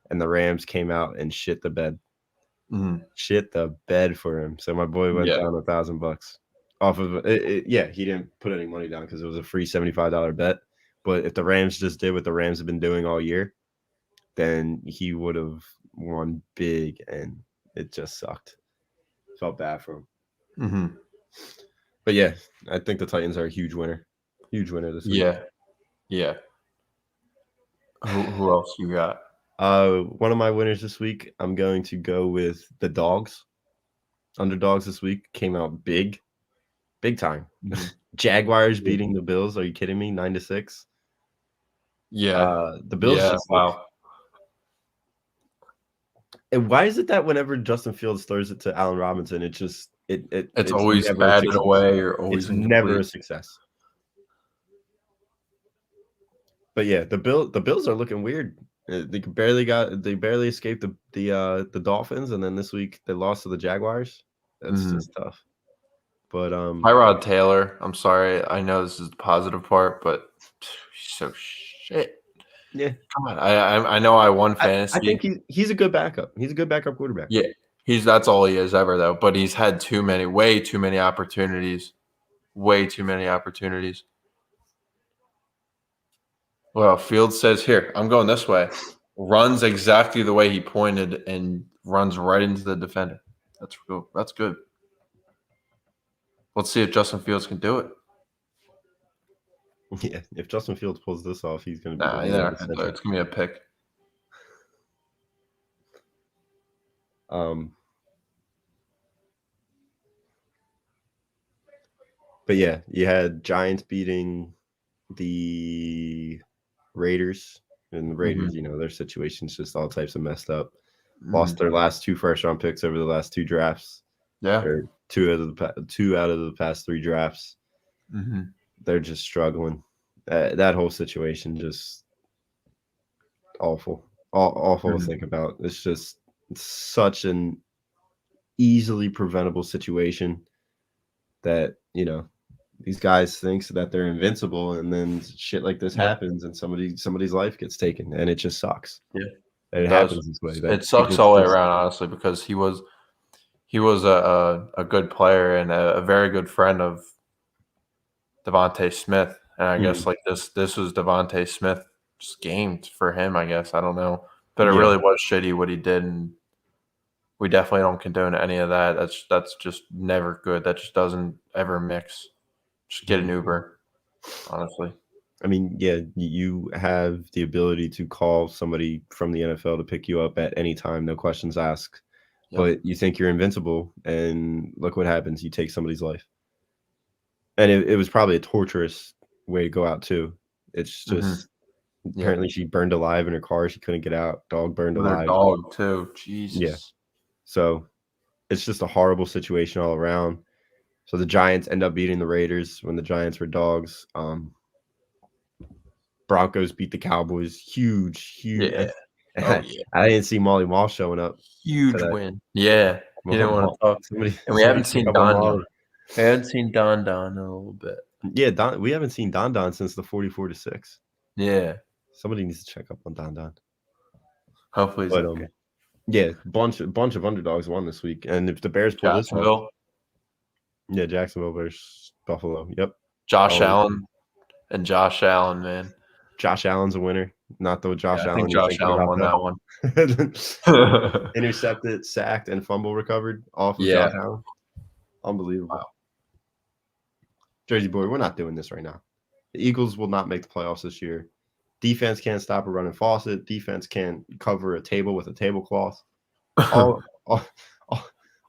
And the Rams came out and shit the bed. Shit the bed for him. So my boy went down $1,000 off of it. Yeah, he didn't put any money down because it was a free $75 bet. But if the Rams just did what the Rams have been doing all year, then he would have won big, and it just sucked. Felt bad for him. Mm-hmm. But yeah, I think the Titans are a huge winner. Huge winner this week. Yeah. Who else you got? One of my winners this week, I'm going to go with the Dogs. Underdogs this week came out big time. Mm-hmm. Jaguars beating the Bills. Are you kidding me? 9-6. Yeah. The Bills. Yeah. Wow. And why is it that whenever Justin Fields throws it to Allen Robinson, it's always batted away or always it's never a success. But yeah, the Bills are looking weird. They barely escaped the Dolphins, and then this week they lost to the Jaguars. That's just tough. But Tyrod Taylor, I'm sorry, I know this is the positive part, but he's so shit. Yeah, come on. I know I won fantasy. I think he's a good backup. He's a good backup quarterback. Yeah, that's all he is ever though. But he's had way too many opportunities. Way too many opportunities. Well, Fields says here, I'm going this way. Runs exactly the way he pointed and runs right into the defender. That's cool. That's good. Let's see if Justin Fields can do it. Yeah, if Justin Fields pulls this off, he's going to be. It's going to be a pick. But yeah, you had Giants beating the Raiders, and the Raiders, their situation's just all types of messed up. Lost their last 2 first-round picks over the last 2 drafts. Yeah, or 2 out of the past 3 drafts. They're just struggling. That whole situation just awful to think about. It's just such an easily preventable situation that these guys think that they're invincible, and then shit like this happens, and somebody's life gets taken, and it just sucks. Yeah, it happens this way. It sucks all the way around, honestly, because he was a good player and a very good friend of Devontae Smith, and I guess like this was Devontae Smith's game for him. I guess I don't know, but it really was shitty what he did, and we definitely don't condone any of that. That's just never good. That just doesn't ever mix. Just get an Uber, honestly. I mean, yeah, you have the ability to call somebody from the NFL to pick you up at any time, no questions asked. Yep. But you think you're invincible, and look what happens. You take somebody's life. And it was probably a torturous way to go out, too. It's just apparently she burned alive in her car. She couldn't get out. Dog burned alive. Her dog, too. Jesus. Yeah. So it's just a horrible situation all around. So the Giants end up beating the Raiders when the Giants were dogs. Broncos beat the Cowboys. Huge. Yeah. I didn't see Molly Mall showing up. Huge win. Yeah. You didn't want to talk. And we haven't seen Don. We haven't seen Don in a little bit. Yeah, we haven't seen Don since the 44-6. Yeah. Somebody needs to check up on Don. Hopefully he's But okay. yeah, bunch of underdogs won this week, and if the Bears pull this one, yeah, Jacksonville versus Buffalo. Yep, Josh Allen, man. Josh Allen's a winner. Not though Josh I Allen. think Josh Allen won that one. Intercepted, sacked, and fumble recovered off of Josh Allen. Unbelievable. Wow. Jersey boy, we're not doing this right now. The Eagles will not make the playoffs this year. Defense can't stop a running faucet. Defense can't cover a table with a tablecloth. All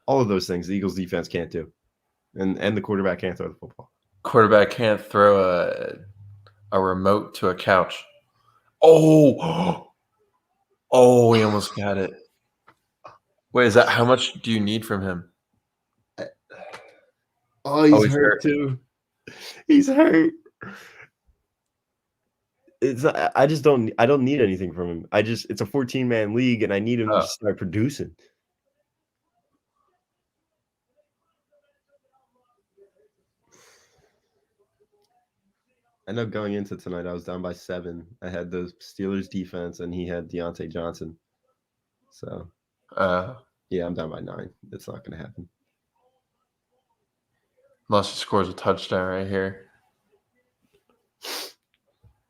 of those things the Eagles defense can't do. And the quarterback can't throw the football. Quarterback can't throw a remote to a couch. Oh, he almost got it. Wait, is that how much do you need from him? Oh, he's hurt too. He's hurt. I don't need anything from him. It's a 14-man league and I need him to start producing. I know going into tonight I was down by 7. I had the Steelers defense and he had Deontay Johnson. So yeah, I'm down by 9. It's not gonna happen. Unless he scores a touchdown right here.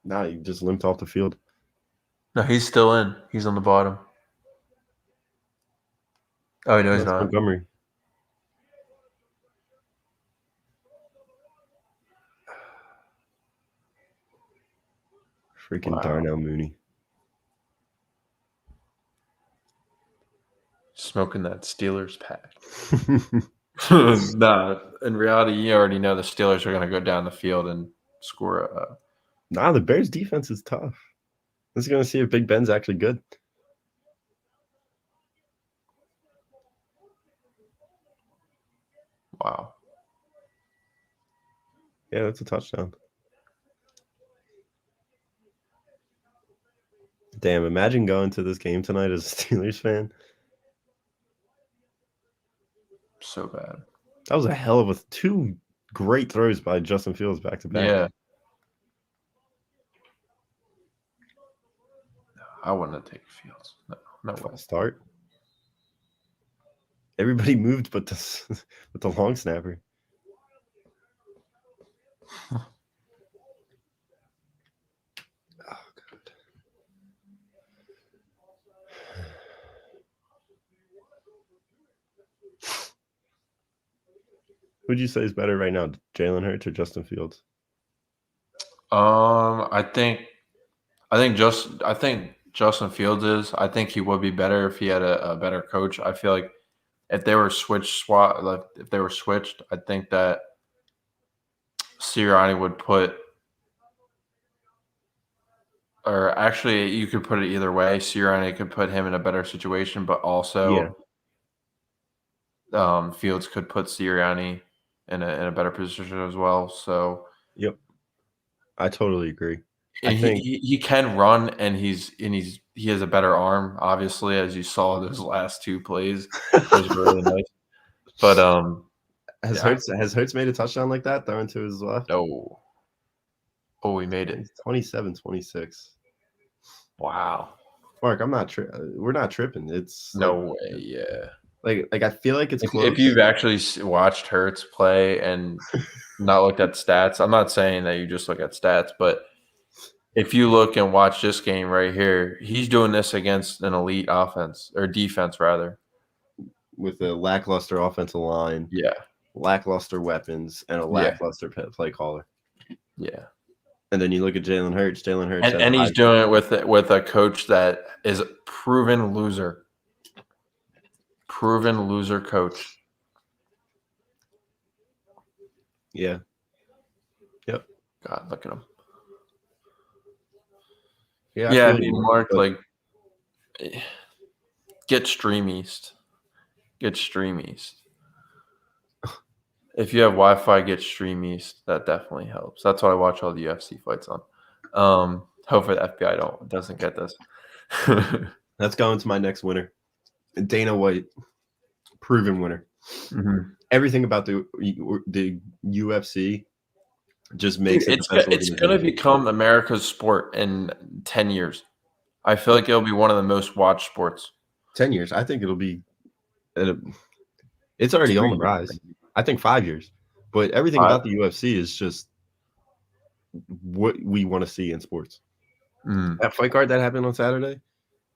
Nah, he just limped off the field. No, he's still in. He's on the bottom. Oh, no, he's not. Montgomery. Freaking Darnell Mooney. Smoking that Steelers pack. Nah, in reality, you already know the Steelers are going to go down the field and score. Nah, the Bears' defense is tough. This is going to see if Big Ben's actually good. Wow. Yeah, that's a touchdown. Damn, imagine going to this game tonight as a Steelers fan. So bad. That was a hell of 2 great throws by Justin Fields back to back. Yeah. I wouldn't have taken Fields. No way. Start. Everybody moved but the long snapper. Oh, God. Who'd you say is better right now, Jalen Hurts or Justin Fields? I think Justin Fields is. I think he would be better if he had a better coach. I feel like if they were switched, I think that Sirianni would put, or actually, you could put it either way. Sirianni could put him in a better situation, but also, Fields could put Sirianni in a better position as well. So, yep, I totally agree. And he can run, and he has a better arm, obviously, as you saw those last 2 plays. It was really nice. But has Hurts made a touchdown like that throwing to his left? No. Oh, he made it. 27-26. Wow. Mark, we're not tripping. It's no way. Yeah. Like I feel like it's close. If you've actually watched Hurts play and not looked at stats, I'm not saying that you just look at stats, but if you look and watch this game right here, he's doing this against an elite offense or defense, rather. With a lackluster offensive line, lackluster weapons, and a lackluster play caller. Yeah. And then you look at Jalen Hurts. And he's doing it with a coach that is a proven loser. Proven loser coach. Yeah. Yep. God, look at him. Yeah, I mean, Mark, like, get Stream East. Get Stream East. If you have Wi-Fi, get Stream East. That definitely helps. That's why I watch all the UFC fights on. Hopefully the FBI doesn't get this. Let's go into my next winner. Dana White, proven winner. Mm-hmm. Everything about the UFC just Dude, makes it the best it's going to organization. become America's sport in 10 years. I feel like it'll be one of the most watched sports. 10 years. I think it'll be. It's already on the rise. I think 5 years. But everything about the UFC is just what we want to see in sports. That fight card that happened on Saturday,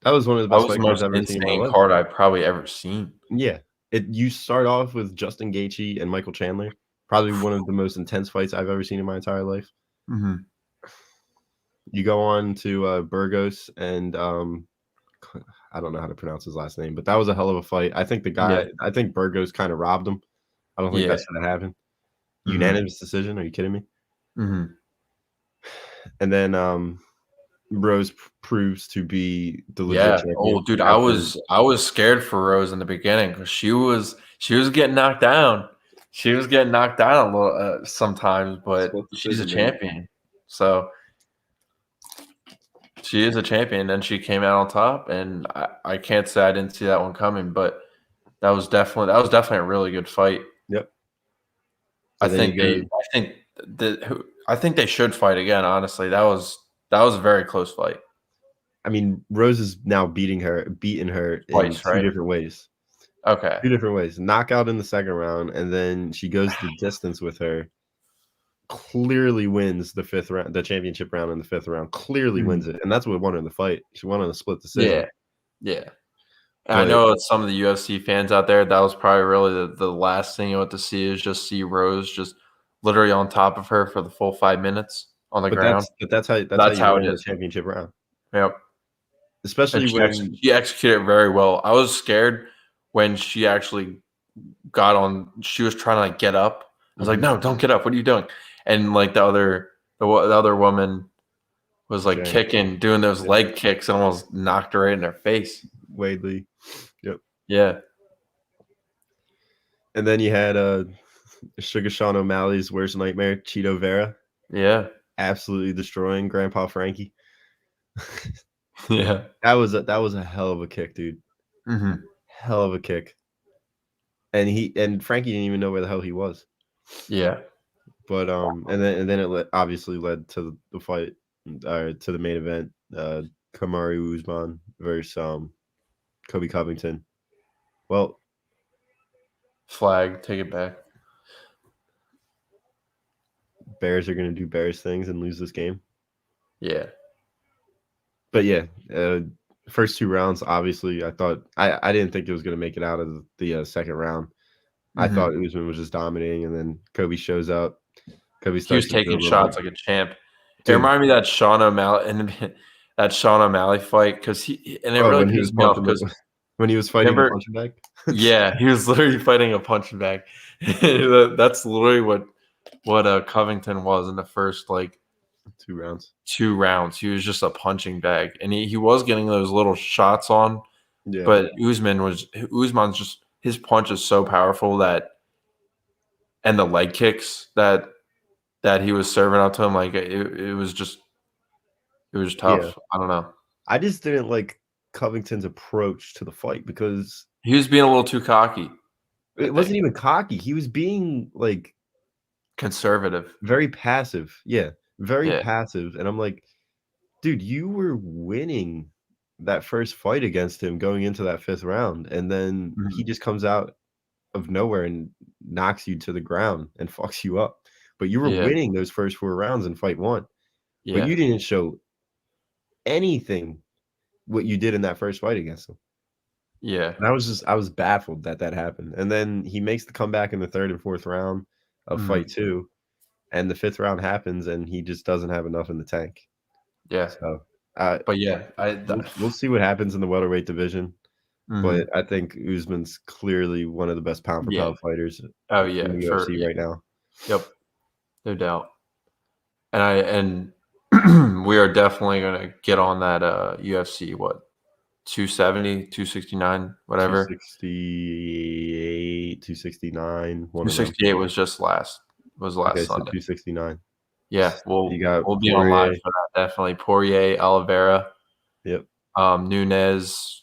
that was one of the best fight cards I've ever seen in my life. Card I've probably ever seen. Yeah. You start off with Justin Gaethje and Michael Chandler, probably one of the most intense fights I've ever seen in my entire life. Mm-hmm. You go on to Burgos and I don't know how to pronounce his last name, but that was a hell of a fight. I think I think Burgos kind of robbed him. I don't think that should have happened. Unanimous decision. Are you kidding me? Mm-hmm. And then Rose proves to be the legit champion. Oh, dude, I was scared for Rose in the beginning because she was getting knocked down. She was getting knocked down a little sometimes, but she's a champion. So she is a champion, and she came out on top. And I can't say I didn't see that one coming, but that was definitely a really good fight. Yep. I think they should fight again. Honestly, that was a very close fight. I mean, Rose is now beating her Twice, in two different ways. Okay. 2 different ways. Knockout in the second round, and then she goes the distance with her. Clearly wins the 5th round, the championship round in the 5th round. Clearly wins it, and that's what won her the fight. She won on a split decision. Yeah. And I know some of the UFC fans out there, that was probably really the last thing you want to see is just see Rose just literally on top of her for the full 5 minutes on the ground. That's how you win the championship round. Yep. Especially when she executed it very well. I was scared when she actually got on. She was trying to like get up. I was like, "No, don't get up. What are you doing?" And like the other woman was like kicking, doing those leg kicks, and almost knocked her right in her face. Wade Lee. Yep. Yeah. And then you had Sugar Sean O'Malley's worst nightmare, Cheeto Vera. Yeah. Absolutely destroying Grandpa Frankie. Yeah. That was a hell of a kick, dude. Mm-hmm. Hell of a kick. And Frankie didn't even know where the hell he was. Yeah. But and then it obviously led to the fight, to the main event, Kamaru Usman versus Kobe Covington. Well, flag, take it back. Bears are going to do Bears things and lose this game. Yeah. But yeah, first 2 rounds, obviously, I thought I didn't think it was going to make it out of the second round. I thought Usman was just dominating, and then Kobe shows up. He was taking shots like a champ. It reminded me of that Sean O'Malley fight because really pissed me off because when he was fighting a punching bag. Yeah, he was literally fighting a punching bag. That's literally what Covington was in the first 2 rounds. 2 rounds. He was just a punching bag, and he was getting those little shots on. Yeah. But Usman's just, his punch is so powerful and the leg kicks that he was serving up to him, it was just tough. Yeah. I don't know. I just didn't like Covington's approach to the fight because he was being a little too cocky. It wasn't even cocky. He was being conservative, very passive. Yeah, very passive. And I'm like, dude, you were winning that first fight against him going into that 5th round, and then he just comes out of nowhere and knocks you to the ground and fucks you up. But you were winning those first 4 rounds in fight 1. Yeah. But you didn't show anything what you did in that first fight against him. Yeah. And I was baffled that happened. And then he makes the comeback in the 3rd and 4th round of fight 2. And the 5th round happens, and he just doesn't have enough in the tank. Yeah. So, but yeah, we'll see what happens in the welterweight division. But I think Usman's clearly one of the best pound for pound fighters in the UFC right now. Yep, no doubt. And we are definitely going to get on that UFC 270, 269, whatever. 268, 269. 268 was just last Sunday. So 269. Yeah, we'll be on live for that, definitely. Poirier, Oliveira. Yep. Nunes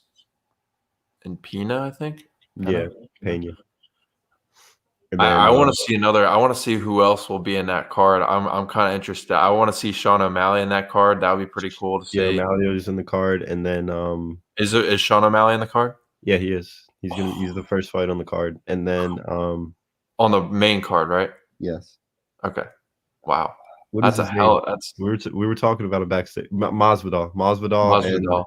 and Pena, I think. Yeah, Pena. And then I want to see another. I want to see who else will be in that card. I'm kind of interested. I want to see Sean O'Malley in that card. That would be pretty cool to see. O'Malley's in the card, and then Is Sean O'Malley in the card? yeah, he is. He's the first fight on the card, and then on the main card, right? yes. Okay. Wow. What That's is a his hell. name? That's We were talking about a backstage. Masvidal, Masvidal.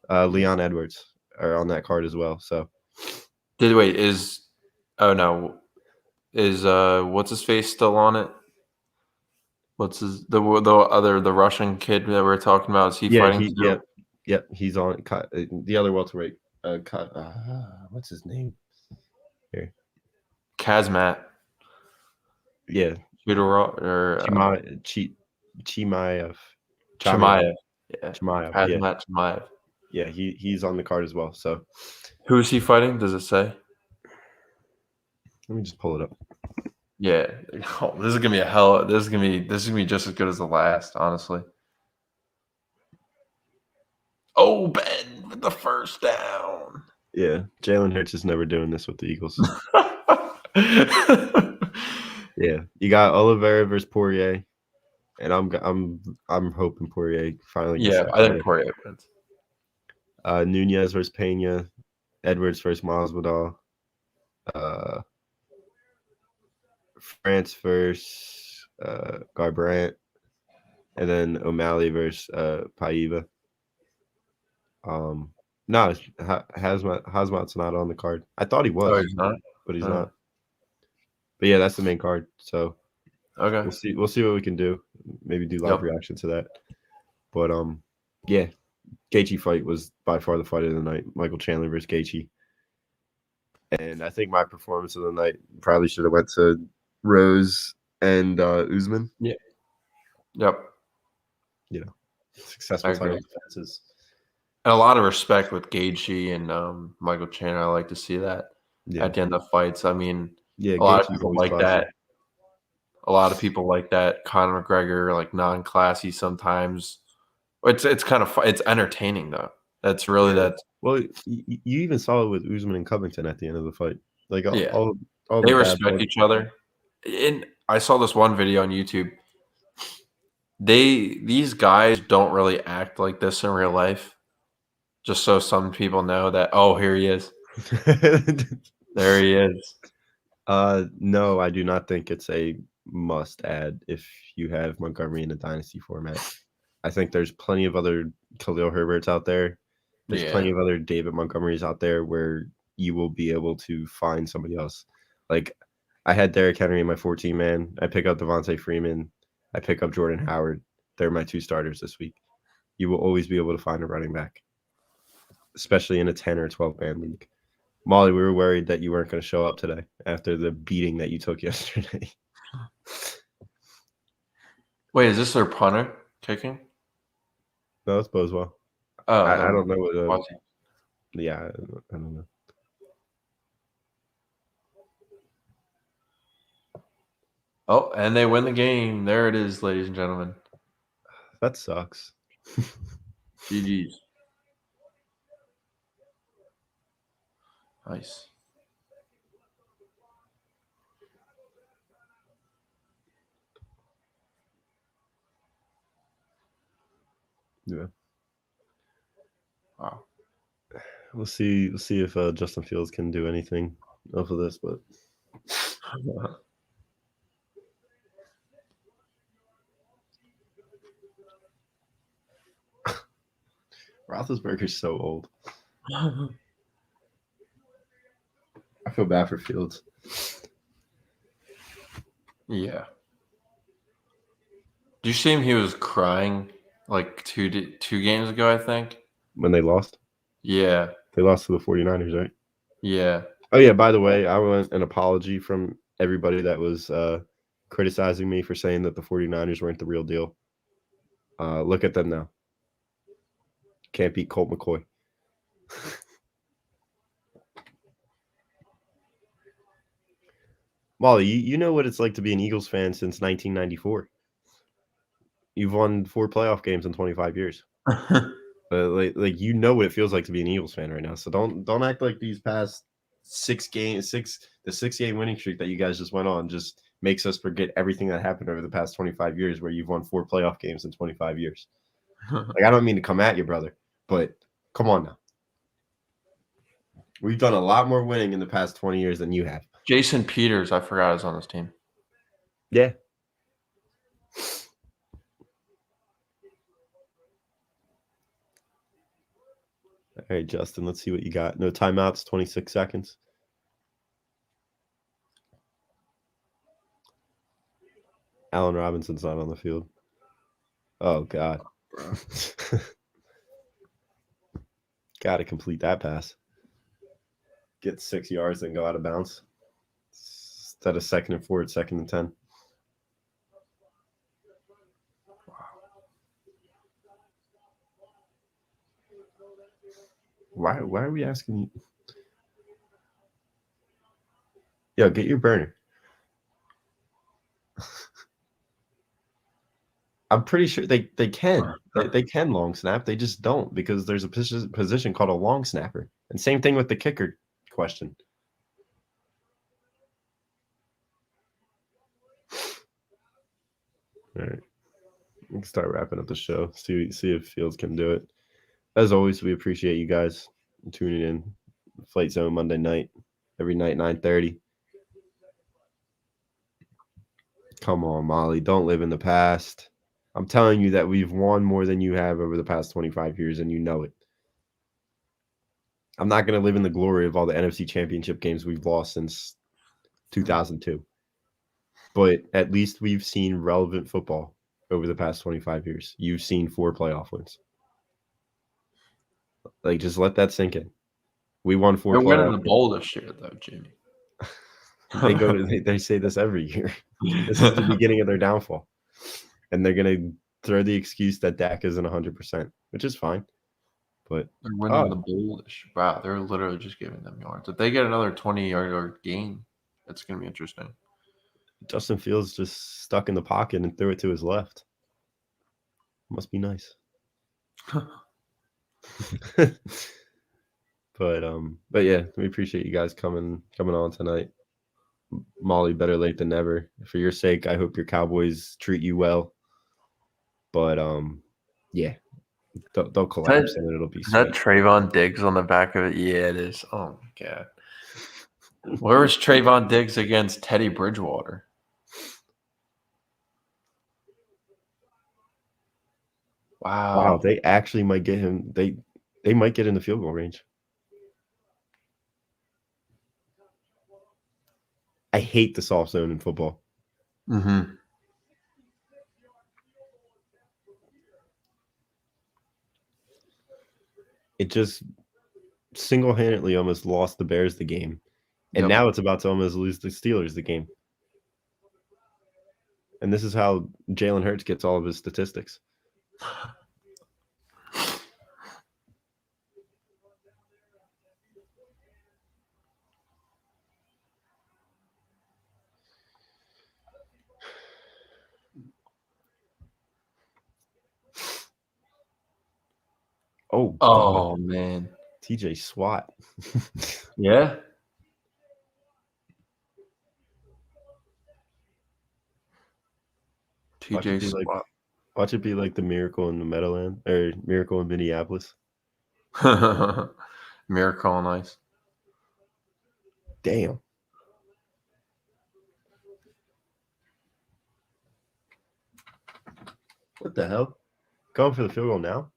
and Leon Edwards are on that card as well. So Is what's his face still on it? What's the Russian kid that we're talking about? Is he fighting? Yep, he's on the other welterweight. What's his name? Here, Kazmat. Yeah, Chimaev. Chimaev. Yeah. Chimaev. Kazmat Chimaev. Yeah, he's on the card as well. So who is he fighting? Does it say? Let me just pull it up. Yeah. Oh, this is gonna be a hell. This is gonna be just as good as the last, honestly. Oh, Ben with the first down. Yeah, Jalen Hurts is never doing this with the Eagles. Yeah, you got Oliveira versus Poirier, and I'm hoping Poirier finally. Yeah, I think Poirier wins. Nunez versus Pena, Edwards versus Masvidal, France versus Garbrandt, and then O'Malley versus Paiva. No, Hazmat's not on the card. I thought he was. Oh, he's not? But he's not. But yeah, that's the main card. So okay, we'll see what we can do. Maybe do live reaction to that. But yeah, Gaethje fight was by far the fight of the night. Michael Chandler versus Gaethje. And I think my performance of the night probably should have went to Rose and Usman. Yeah. Yep. You know, successful title defenses. And a lot of respect with Gaethje and Michael Chandler. I like to see that at the end of fights. I mean, a lot of people like that. A lot of people like that. Conor McGregor, like non-classy sometimes. It's kind of it's entertaining though. That's really that. Well, you even saw it with Usman and Covington at the end of the fight. Like all they respect each other. And I saw this one video on YouTube. These guys don't really act like this in real life. Just so some people know that. Oh, here he is. There he is. No, I do not think it's a must add if you have Montgomery in a dynasty format. I think there's plenty of other Khalil Herberts out there. There's plenty of other David Montgomerys out there where you will be able to find somebody else. Like I had Derrick Henry in my 14-man. I pick up Devontae Freeman. I pick up Jordan Howard. They're my two starters this week. You will always be able to find a running back, especially in a 10 or 12-man league. Molly, we were worried that you weren't going to show up today after the beating that you took yesterday. Wait, is this their punter kicking? No, it's Boswell. Oh, I don't know what. Yeah, I don't know. Oh, and they win the game. There it is, ladies and gentlemen. That sucks. GG's. Nice. Yeah. Wow. We'll see if Justin Fields can do anything off of this, but Roethlisberger's so old. I feel bad for Fields. Yeah. Did you see him? He was crying like two games ago, I think. When they lost? Yeah. They lost to the 49ers, right? Yeah. Oh, yeah, by the way, I want an apology from everybody that was criticizing me for saying that the 49ers weren't the real deal. Look at them now. Can't beat Colt McCoy. Molly, you know what it's like to be an Eagles fan since 1994. You've won 4 playoff games in 25 years. Like you know what it feels like to be an Eagles fan right now. So don't act like these past the 6-game winning streak that you guys just went on just makes us forget everything that happened over the past 25 years, where you've won 4 playoff games in 25 years. Like, I don't mean to come at you, brother, but come on now. We've done a lot more winning in the past 20 years than you have. Jason Peters, I forgot, is on this team. Yeah. All right, Justin, let's see what you got. No timeouts, 26 seconds. Allen Robinson's not on the field. Oh, God. Got to complete that pass. Get 6 yards and go out of bounds. Instead of 2nd and 4, it's 2nd and 10. Why are we asking you? Yo, get your burner. I'm pretty sure they can. They can long snap. They just don't, because there's a position called a long snapper. And same thing with the kicker question. All right. We can start wrapping up the show. See if Fields can do it. As always, we appreciate you guys tuning in. Phlite Zone Monday night. Every night, 9:30. Come on, Molly. Don't live in the past. I'm telling you that we've won more than you have over the past 25 years, and you know it. I'm not going to live in the glory of all the NFC Championship games we've lost since 2002. But at least we've seen relevant football over the past 25 years. You've seen 4 playoff wins. Like, just let that sink in. We won 4 They're playoff winning the games. bowl this year, though, Jimmy. They say this every year. This is the beginning of their downfall. And they're going to throw the excuse that Dak isn't 100%, which is fine. But they're winning the bowl this year. Wow, they're literally just giving them yards. If they get another 20-yard gain, it's going to be interesting. Justin Fields just stuck in the pocket and threw it to his left. Must be nice. But yeah, we appreciate you guys coming on tonight. Molly, better late than never. For your sake, I hope your Cowboys treat you well. But yeah, they'll collapse and it'll be Is sweet. that Trayvon Diggs on the back of it? Yeah, it is. Oh my God. Where was Trayvon Diggs against Teddy Bridgewater? Wow, they actually might get him. They might get in the field goal range. I hate the soft zone in football. Mm-hmm. It just single-handedly almost lost the Bears the game. And now it's about to almost lose the Steelers the game. And this is how Jalen Hurts gets all of his statistics. Oh, God. Man. TJ Swat. Yeah. TJ Swat. Watch it be like the Miracle in the Meadowland, or Miracle in Minneapolis. Miracle on Ice. Damn. What the hell? Going for the field goal now?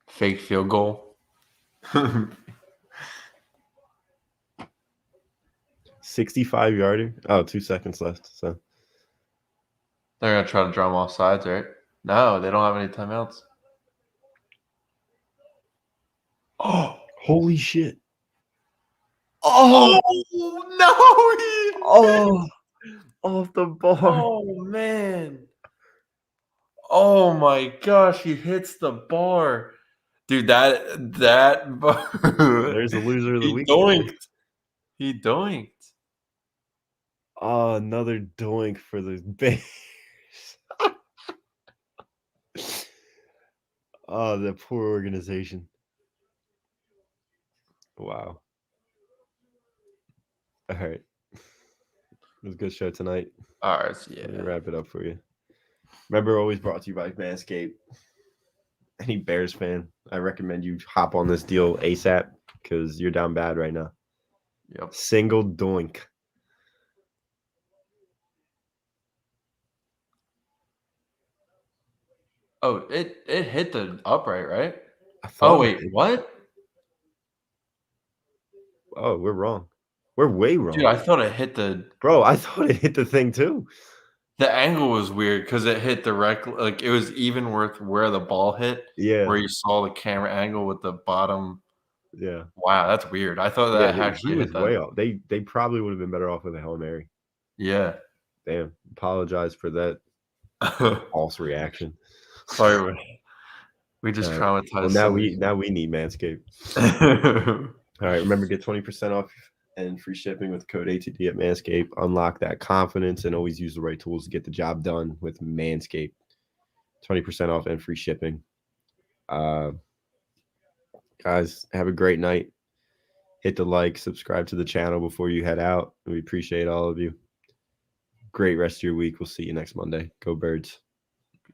Fake field goal. 65-yarder. Oh, 2 seconds left. So they're going to try to draw them off sides, right? No, they don't have any timeouts. Oh, holy shit. Oh, no. Oh, off the bar. Oh, man. Oh, my gosh. He hits the bar. Dude, that There's the loser of the week. He doinked. Oh, another doink for the Bears. Oh, that poor organization. Wow. All right. It was a good show tonight. All right, so Let me yeah. wrap it up for you. Remember, always brought to you by Manscaped. Any Bears fan, I recommend you hop on this deal ASAP because you're down bad right now. Yep. Single doink. Oh, it hit the upright, right? I thought Oh wait, what? Oh, we're wrong. We're way wrong. Dude, I thought it hit the. Bro, I thought it hit the thing too. The angle was weird because it hit directly. Like it was even worth where the ball hit. Yeah. Where you saw the camera angle with the bottom. Yeah. Wow, that's weird. I thought that actually he was hit that. way off. They probably would have been better off with a Hail Mary. Yeah. Damn. Apologize for that false reaction. Sorry, we just traumatized. Well, now we need Manscaped. All right. Remember, get 20% off and free shipping with code ATD at Manscaped. Unlock that confidence and always use the right tools to get the job done with Manscaped. 20% off and free shipping. Guys, have a great night. Hit the like, subscribe to the channel before you head out. We appreciate all of you. Great rest of your week. We'll see you next Monday. Go Birds.